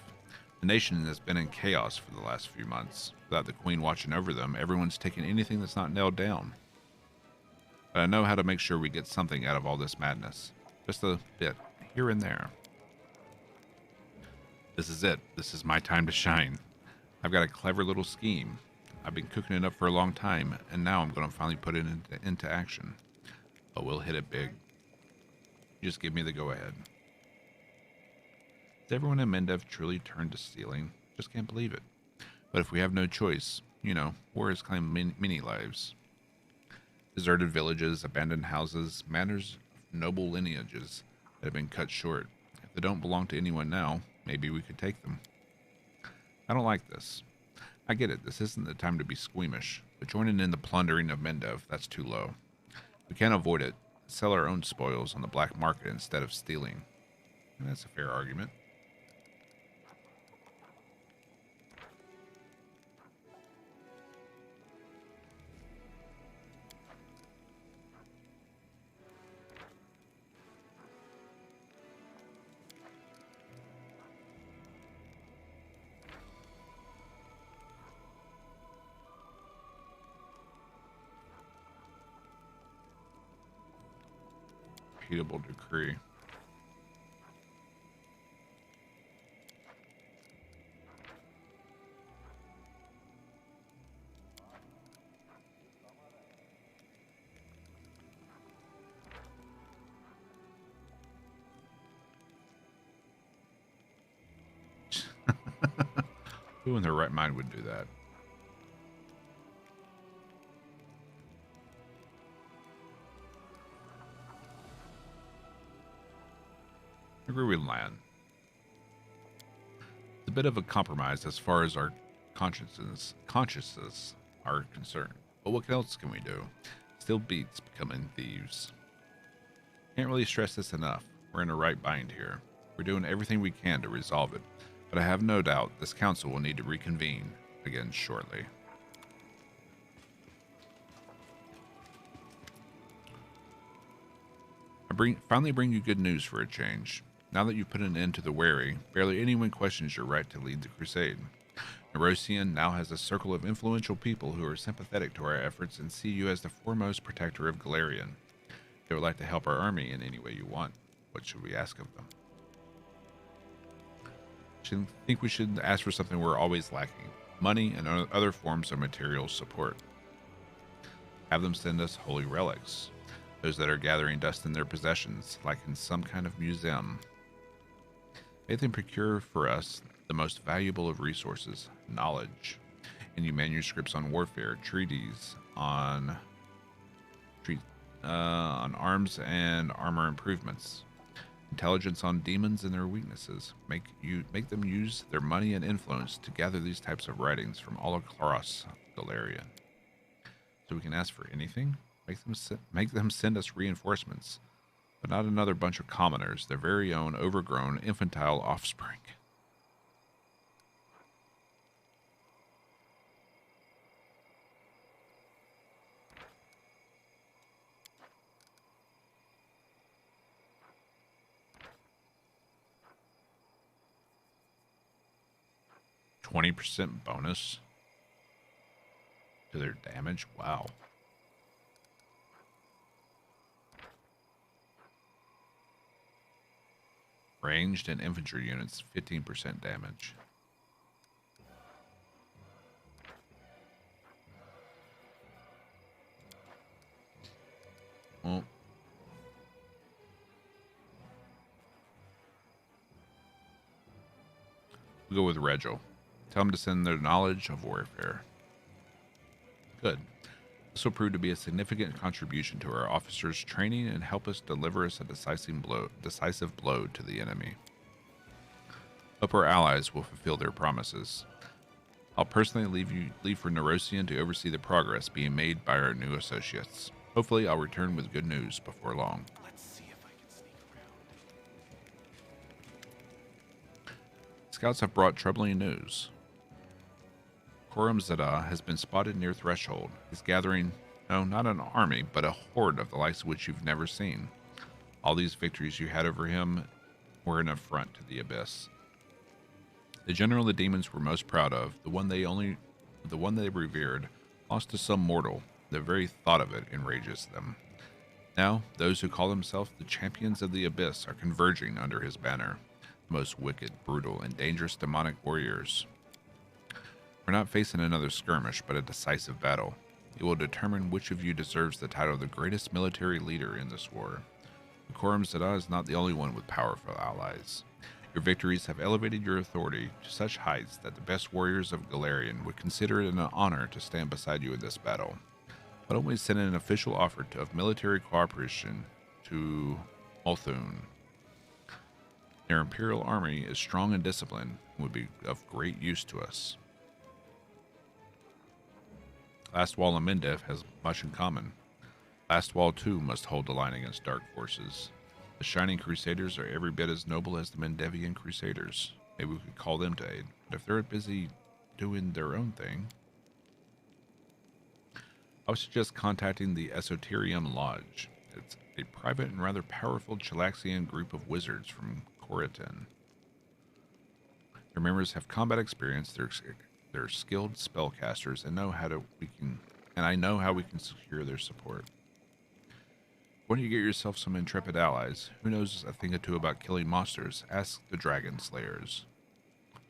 The nation has been in chaos for the last few months. Without the Queen watching over them, everyone's taking anything that's not nailed down. But I know how to make sure we get something out of all this madness. Just a bit, here and there. This is it. This is my time to shine. I've got a clever little scheme. I've been cooking it up for a long time, and now I'm going to finally put it into action. But we'll hit it big. Just give me the go-ahead. Has everyone in Mendev truly turned to stealing? Just can't believe it. But if we have no choice, you know, war has claimed many lives. Deserted villages, abandoned houses, matters of noble lineages that have been cut short. If they don't belong to anyone now, maybe we could take them. I don't like this. I get it, this isn't the time to be squeamish, but joining in the plundering of Mendev, that's too low. We can't avoid it. Sell our own spoils on the black market instead of stealing. And that's a fair argument. Repeatable decree. Who in their right mind would do that? I agree with Lan. It's a bit of a compromise as far as our consciences are concerned. But what else can we do? Still beats becoming thieves. Can't really stress this enough. We're in a right bind here. We're doing everything we can to resolve it, but I have no doubt this council will need to reconvene again shortly. I finally bring you good news for a change. Now that you've put an end to the wary, barely anyone questions your right to lead the crusade. Nerosian now has a circle of influential people who are sympathetic to our efforts and see you as the foremost protector of Galarian. They would like to help our army in any way you want. What should we ask of them? I think we should ask for something we're always lacking. Money and other forms of material support. Have them send us holy relics. Those that are gathering dust in their possessions, like in some kind of museum. Make them procure for us the most valuable of resources, knowledge. And you manuscripts on warfare, treaties on arms and armor improvements, intelligence on demons and their weaknesses. Make them use their money and influence to gather these types of writings from all across Galarian. So we can ask for anything. Make them send us reinforcements, but not another bunch of commoners, their very own overgrown, infantile offspring. %20 bonus to their damage. Wow. Ranged and infantry units, 15% damage. Well, We'll go with Regil. Tell him to send their knowledge of warfare. Good. This will prove to be a significant contribution to our officers' training and help us deliver us a decisive blow to the enemy. Hope our allies will fulfill their promises. I'll personally leave for Nerosian to oversee the progress being made by our new associates. Hopefully, I'll return with good news before long. Let's see if I can sneak around. Scouts have brought troubling news. Koram Zada has been spotted near Threshold. He's gathering, no, not an army, but a horde of the likes of which you've never seen. All these victories you had over him were an affront to the Abyss. The general the demons were most proud of, the one they revered, lost to some mortal. The very thought of it enrages them. Now, those who call themselves the champions of the Abyss are converging under his banner. The most wicked, brutal, and dangerous demonic warriors. We're not facing another skirmish, but a decisive battle. It will determine which of you deserves the title of the greatest military leader in this war. Koram Zada is not the only one with powerful allies. Your victories have elevated your authority to such heights that the best warriors of Galarian would consider it an honor to stand beside you in this battle. Why don't we send an official offer of military cooperation to Multhune? Their Imperial army is strong and disciplined and would be of great use to us. Lastwall and Mendev has much in common. Lastwall too must hold the line against dark forces. The Shining Crusaders are every bit as noble as the Mendevian Crusaders. Maybe we could call them to aid. But if they're busy doing their own thing, I would suggest contacting the Esoterium Lodge. It's a private and rather powerful Chilaxian group of wizards from Coritan. Their members have combat experience. They're skilled spellcasters and I know how we can secure their support. When you get yourself some intrepid allies, who knows a thing or two about killing monsters, ask the Dragon Slayers.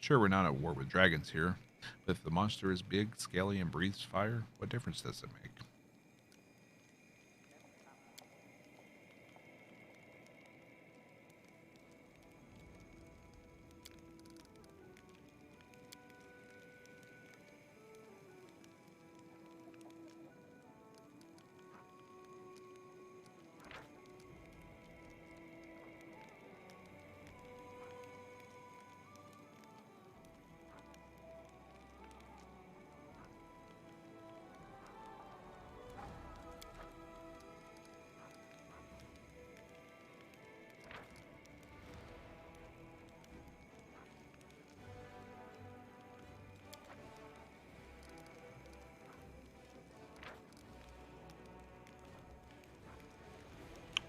Sure, we're not at war with dragons here, but if the monster is big, scaly, and breathes fire, what difference does it make?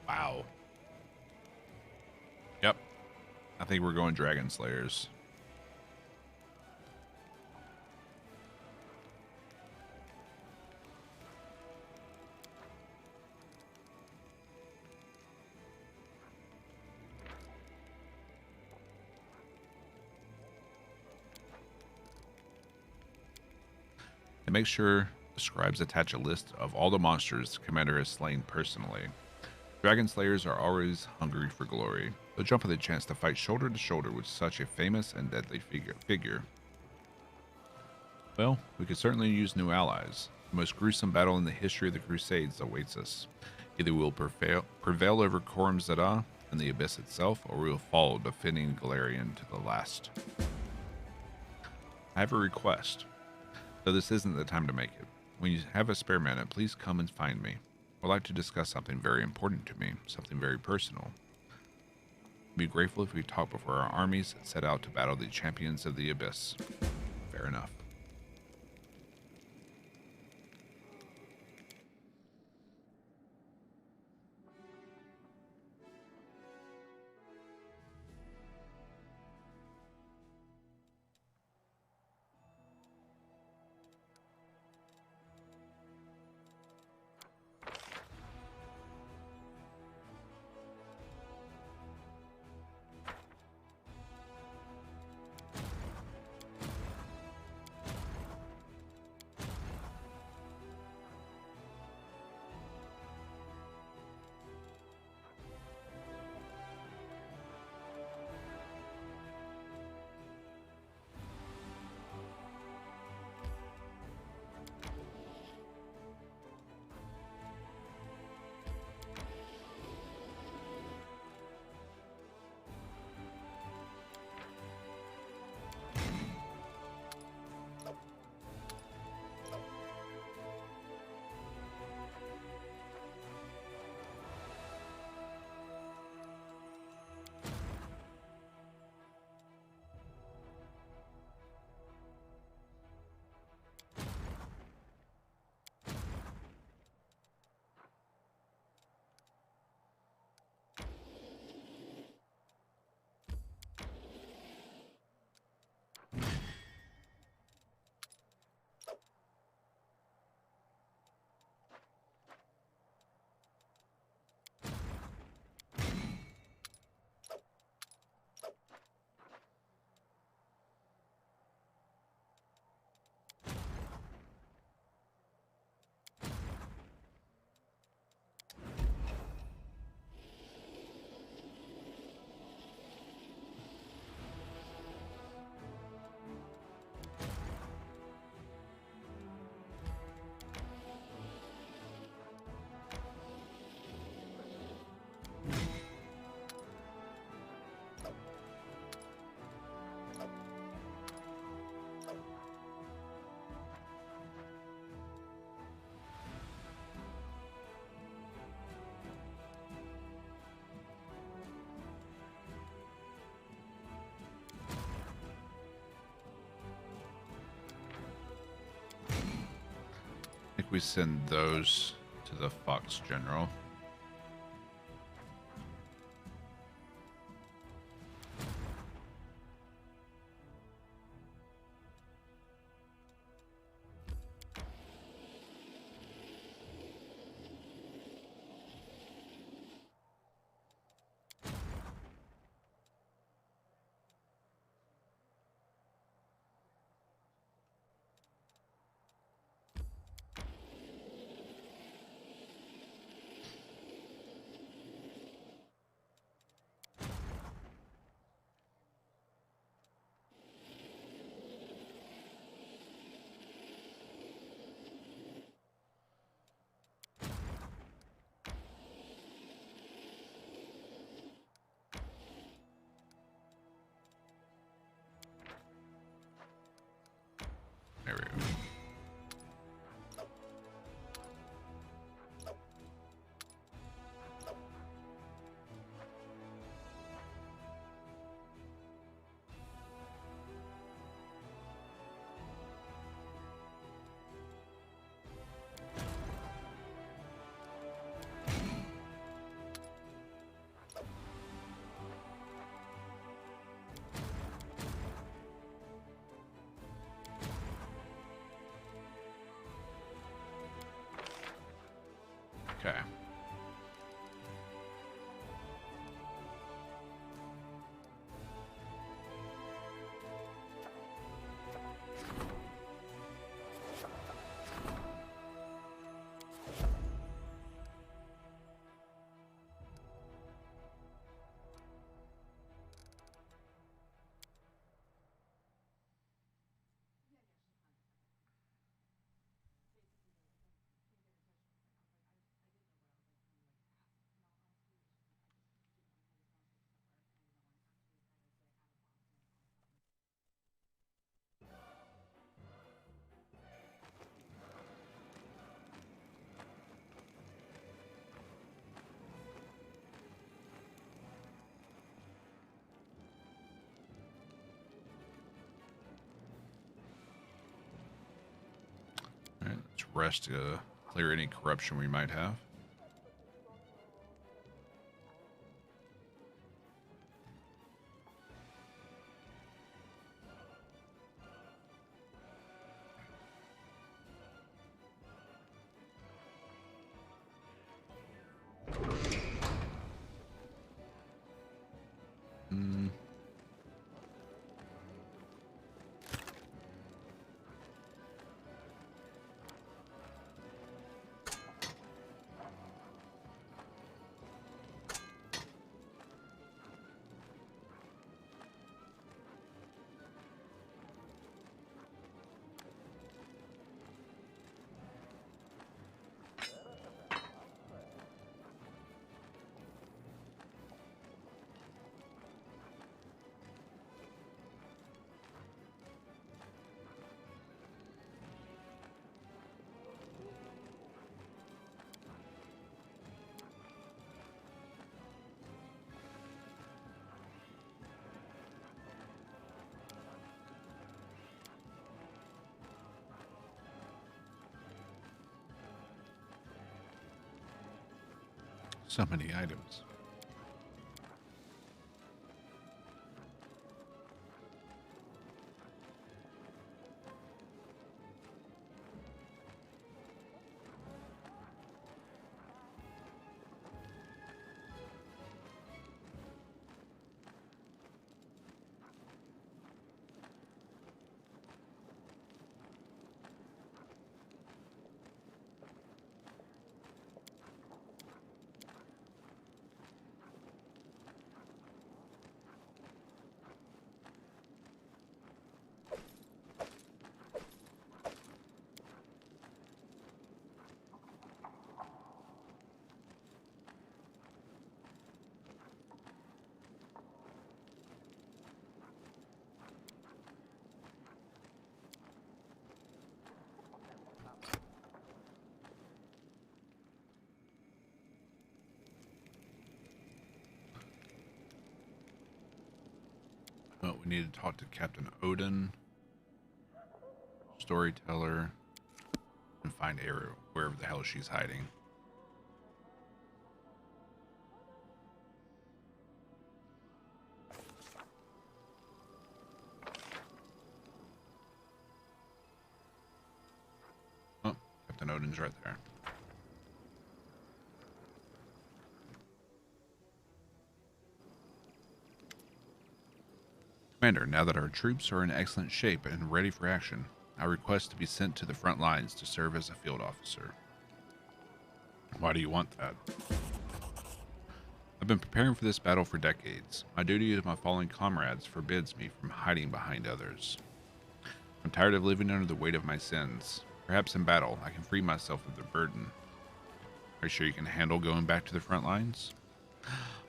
Wow. Yep. I think we're going Dragon Slayers. And make sure the scribes attach a list of all the monsters the commander has slain personally. Dragon Slayers are always hungry for glory. They'll jump at the chance to fight shoulder to shoulder with such a famous and deadly figure. Well, we could certainly use new allies. The most gruesome battle in the history of the Crusades awaits us. Either we'll prevail over Koram Zada and the Abyss itself, or we will fall defending Galarian to the last. I have a request, though this isn't the time to make it. When you have a spare minute, please come and find me. I'd like to discuss something very important to me, something very personal. I'd be grateful if we talk before our armies set out to battle the champions of the Abyss. Fair enough. we send those to the Fox General. There we go. Okay. All right, let's rest to clear any corruption we might have. Mm. So many items. Well, we need to talk to Captain Odin, storyteller, and find Arrow. wherever the hell she's hiding. Oh, Captain Odin's right there. Commander, now that our troops are in excellent shape and ready for action, I request to be sent to the front lines to serve as a field officer. Why do you want that? I've been preparing for this battle for decades. My duty to my fallen comrades forbids me from hiding behind others. I'm tired of living under the weight of my sins. Perhaps in battle, I can free myself of their burden. Are you sure you can handle going back to the front lines?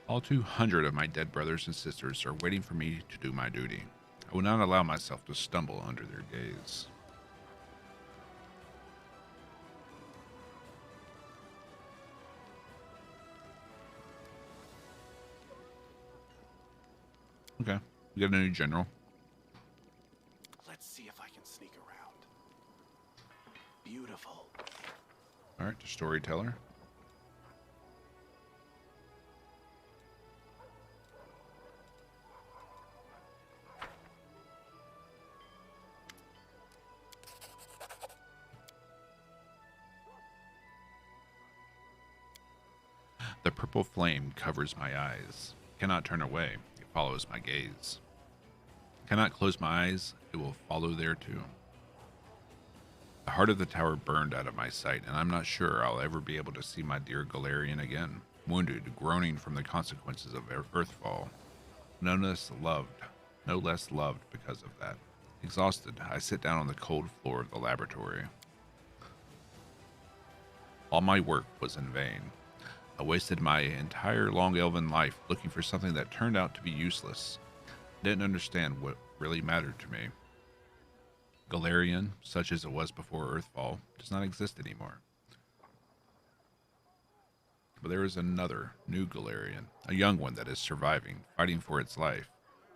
All 200 of my dead brothers and sisters are waiting for me to do my duty. I will not allow myself to stumble under their gaze. Okay, we got a new general. Let's see if I can sneak around. Beautiful. All right, the storyteller. The purple flame covers my eyes. Cannot turn away. It follows my gaze. Cannot close my eyes. It will follow there too. The heart of the tower burned out of my sight, and I'm not sure I'll ever be able to see my dear Galarian again. Wounded, groaning from the consequences of Earthfall. No less loved because of that. Exhausted, I sit down on the cold floor of the laboratory. All my work was in vain. I wasted my entire long elven life looking for something that turned out to be useless. I didn't understand what really mattered to me. Galarian, such as it was before Earthfall, does not exist anymore. But there is another, new Galarian, a young one that is surviving, fighting for its life.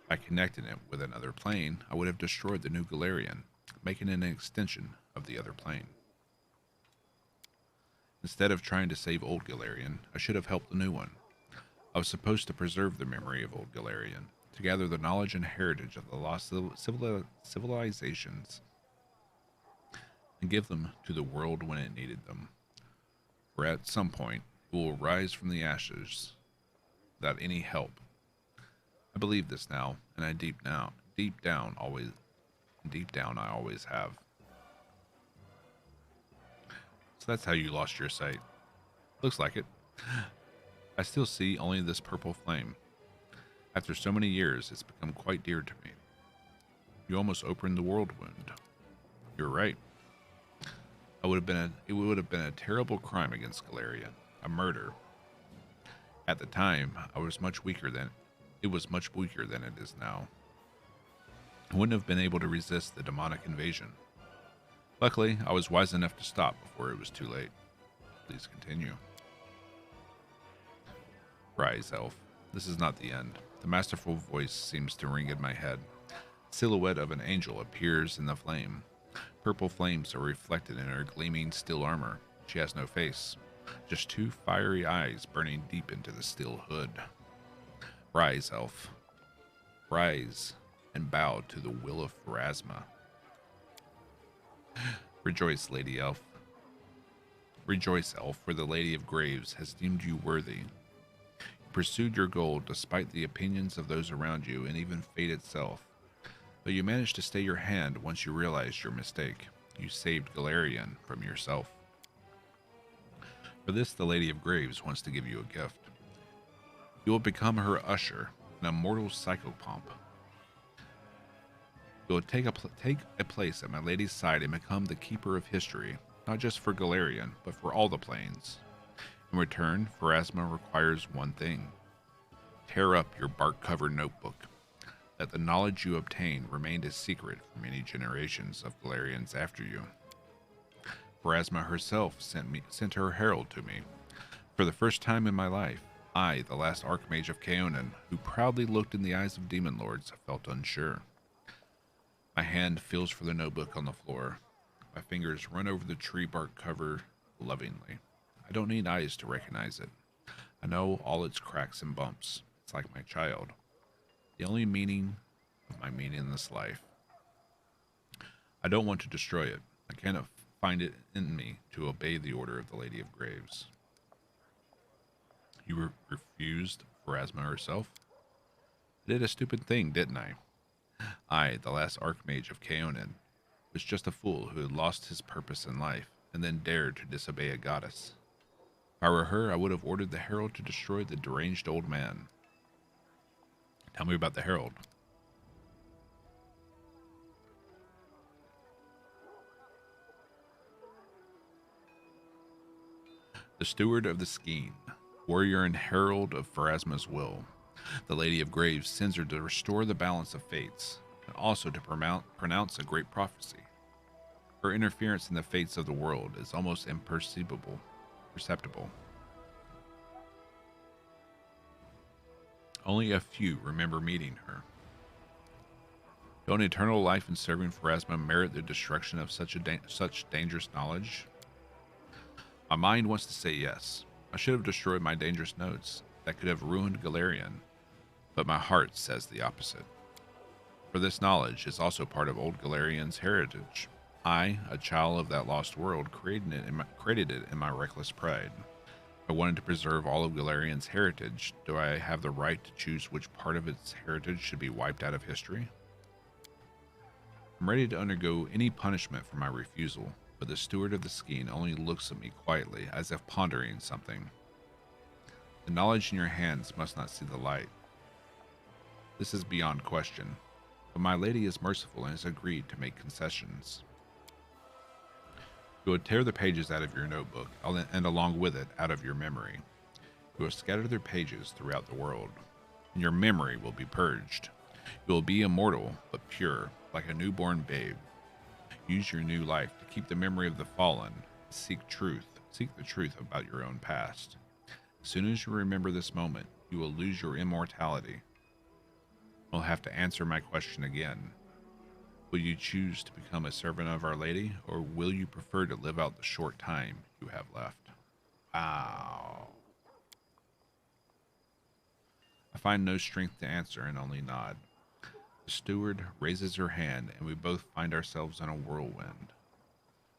By connecting it with another plane, I would have destroyed the new Galarian, making it an extension of the other plane. Instead of trying to save old Galarian, I should have helped the new one. I was supposed to preserve the memory of old Galarian, to gather the knowledge and heritage of the lost civilizations, and give them to the world when it needed them. For at some point, it will rise from the ashes without any help. I believe this now, and deep down I always have. So that's how you lost your sight. Looks like it. I still see only this purple flame. After so many years, it's become quite dear to me. You almost opened the world wound. You're right. It would have been a terrible crime against Galarian, a murder. At the time, it was much weaker than it is now. I wouldn't have been able to resist the demonic invasion. Luckily, I was wise enough to stop before it was too late. Please continue. Rise, elf. This is not the end. The masterful voice seems to ring in my head. The silhouette of an angel appears in the flame. Purple flames are reflected in her gleaming steel armor. She has no face, just two fiery eyes burning deep into the steel hood. Rise, elf. Rise and bow to the will of Pharasma. Rejoice, Lady Elf. Rejoice, Elf, for the Lady of Graves has deemed you worthy. You pursued your goal despite the opinions of those around you and even fate itself. But you managed to stay your hand once you realized your mistake. You saved Galarian from yourself. For this, the Lady of Graves wants to give you a gift. You will become her usher, an immortal psychopomp. You will take a place at my lady's side and become the keeper of history, not just for Galarian, but for all the planes. In return, Pharasma requires one thing. Tear up your bark-covered notebook. Let the knowledge you obtain remain a secret for many generations of Galarians after you. Pharasma herself sent her herald to me. For the first time in my life, I, the last Archmage of Kaonan, who proudly looked in the eyes of demon lords, felt unsure. My hand feels for the notebook on the floor. My fingers run over the tree bark cover lovingly. I don't need eyes to recognize it. I know all its cracks and bumps. It's like my child. The only meaning of my meaningless life. I don't want to destroy it. I cannot find it in me to obey the order of the Lady of Graves. You refused Pharasma herself? I did a stupid thing, didn't I? I, the last Archmage of Kaonin, was just a fool who had lost his purpose in life and then dared to disobey a goddess. If I were her, I would have ordered the Herald to destroy the deranged old man. Tell me about the Herald. The Steward of the Skeen, warrior and herald of Pharasma's will. The Lady of Graves sends her to restore the balance of fates, and also to pronounce a great prophecy. Her interference in the fates of the world is almost imperceptible. Only a few remember meeting her. Don't eternal life and serving Pharasma merit the destruction of such dangerous knowledge? My mind wants to say yes. I should have destroyed my dangerous notes. That could have ruined Galarian. But my heart says the opposite. For this knowledge is also part of old Galarian's heritage. I, a child of that lost world, created it in my reckless pride. I wanted to preserve all of Galarian's heritage. Do I have the right to choose which part of its heritage should be wiped out of history? I'm ready to undergo any punishment for my refusal, but the Steward of the Skeen only looks at me quietly, as if pondering something. The knowledge in your hands must not see the light. This is beyond question, but my lady is merciful and has agreed to make concessions. You will tear the pages out of your notebook, and along with it, out of your memory. You will scatter their pages throughout the world, and your memory will be purged. You will be immortal, but pure, like a newborn babe. Use your new life to keep the memory of the fallen. Seek the truth about your own past. As soon as you remember this moment, you will lose your immortality. You'll have to answer my question again. Will you choose to become a servant of Our Lady, or will you prefer to live out the short time you have left? Wow. I find no strength to answer and only nod. The steward raises her hand, and we both find ourselves in a whirlwind.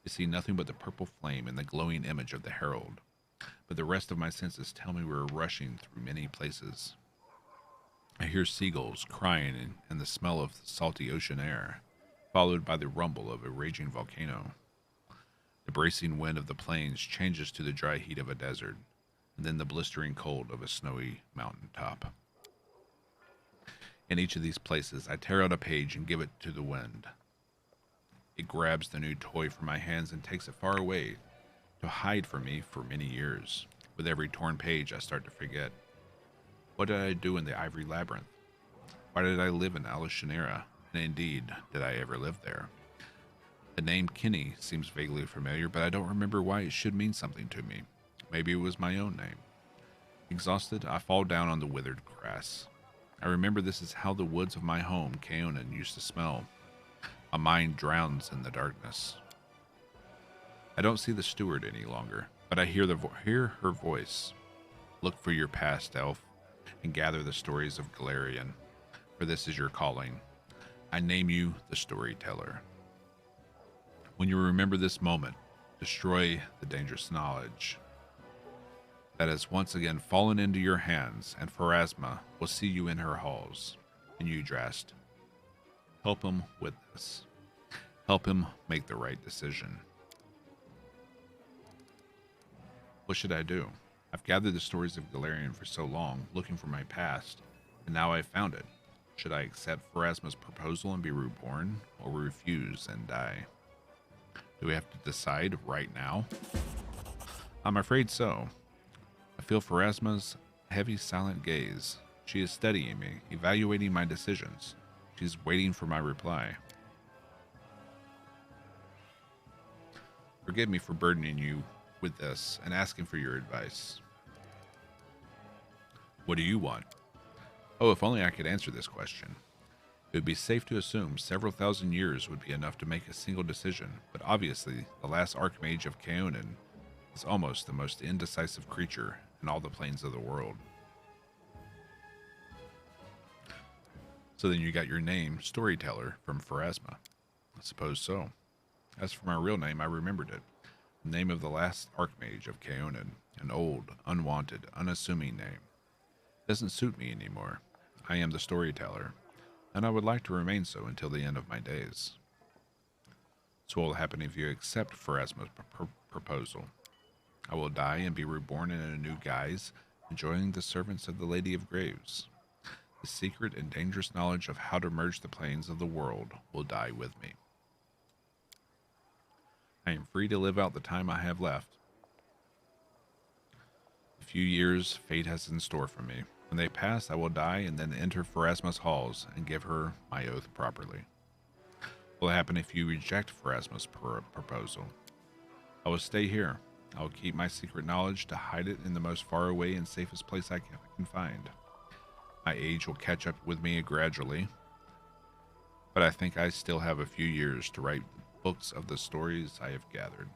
I see nothing but the purple flame and the glowing image of the herald, but the rest of my senses tell me we're rushing through many places. I hear seagulls crying and the smell of salty ocean air, followed by the rumble of a raging volcano. The bracing wind of the plains changes to the dry heat of a desert, and then the blistering cold of a snowy mountain top. In each of these places, I tear out a page and give it to the wind. It grabs the new toy from my hands and takes it far away to hide from me for many years. With every torn page, I start to forget. What did I do in the Ivory Labyrinth? Why did I live in Alishanera? And indeed, did I ever live there? The name Kinney seems vaguely familiar, but I don't remember why it should mean something to me. Maybe it was my own name. Exhausted, I fall down on the withered grass. I remember this is how the woods of my home, Kaonin, used to smell. My mind drowns in the darkness. I don't see the steward any longer, but I hear her voice. Look for your past, elf, and gather the stories of Galarian, for this is your calling. I name you the storyteller. When you remember this moment, destroy the dangerous knowledge that has once again fallen into your hands, and Pharasma will see you in her halls. And you, Drast, help him with this. Help him make the right decision. What should I do? I've gathered the stories of Galarian for so long, looking for my past, and now I've found it. Should I accept Pharasma's proposal and be reborn, or refuse and die? Do we have to decide right now? I'm afraid so. I feel Pharasma's heavy, silent gaze. She is studying me, evaluating my decisions. She's waiting for my reply. Forgive me for burdening you with this and asking for your advice. What do you want? Oh, if only I could answer this question. It would be safe to assume several thousand years would be enough to make a single decision, but obviously, the last Archmage of Kaonin is almost the most indecisive creature in all the planes of the world. So then you got your name, Storyteller, from Pharasma. I suppose so. As for my real name, I remembered it. The name of the last Archmage of Kaonin. An old, unwanted, unassuming name. It doesn't suit me anymore. I am the Storyteller, and I would like to remain so until the end of my days. So what will happen if you accept Pharasma's proposal? I will die and be reborn in a new guise, enjoying the servants of the Lady of Graves. The secret and dangerous knowledge of how to merge the planes of the world will die with me. I am free to live out the time I have left. A few years fate has in store for me. When they pass, I will die and then enter Pharasma's halls and give her my oath properly. What will happen if you reject Pharasma's proposal? I will stay here. I will keep my secret knowledge to hide it in the most far away and safest place I can find. My age will catch up with me gradually, but I think I still have a few years to write books of the stories I have gathered,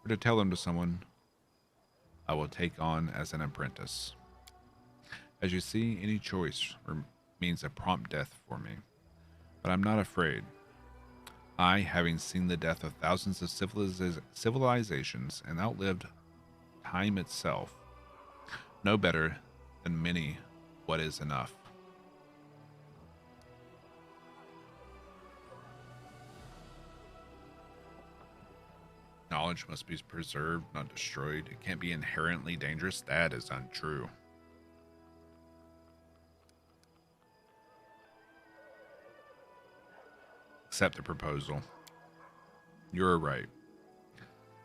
or to tell them to someone I will take on as an apprentice. As you see, any choice means a prompt death for me, but I'm not afraid. I, having seen the death of thousands of civilizations and outlived time itself, know better than many what is enough. Knowledge must be preserved, not destroyed. It can't be inherently dangerous. That is untrue. Accept the proposal. You're right.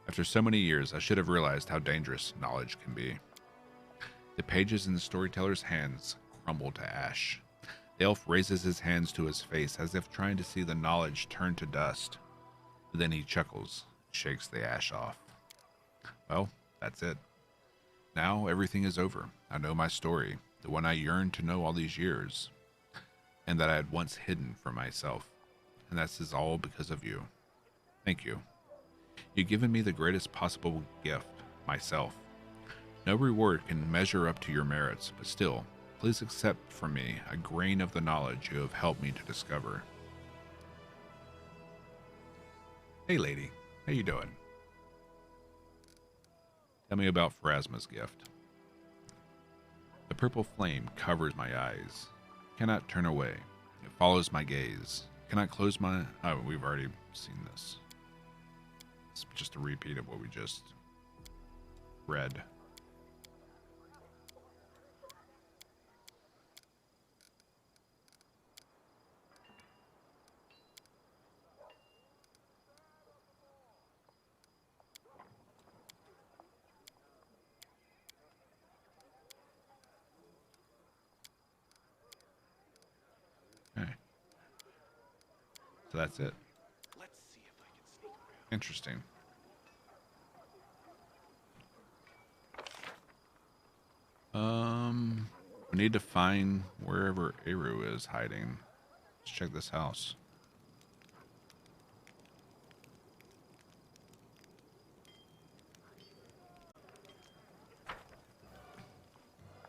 After so many years, I should have realized how dangerous knowledge can be. The pages in the storyteller's hands crumble to ash. The elf raises his hands to his face as if trying to see the knowledge turn to dust. But then he chuckles, shakes the ash off. Well, that's it. Now everything is over. I know my story, the one I yearned to know all these years, and that I had once hidden from myself. And this is all because of you. Thank you. You've given me the greatest possible gift, myself. No reward can measure up to your merits, but still, please accept from me a grain of the knowledge you have helped me to discover. Hey lady, how you doing? Tell me about Pharasma's gift. The purple flame covers my eyes. Cannot turn away. It follows my gaze. Cannot close my... Oh, we've already seen this. It's just a repeat of what we just read. Okay. So that's it. Let's see if I can sneak around. Interesting. We need to find wherever Eru is hiding. Let's check this house.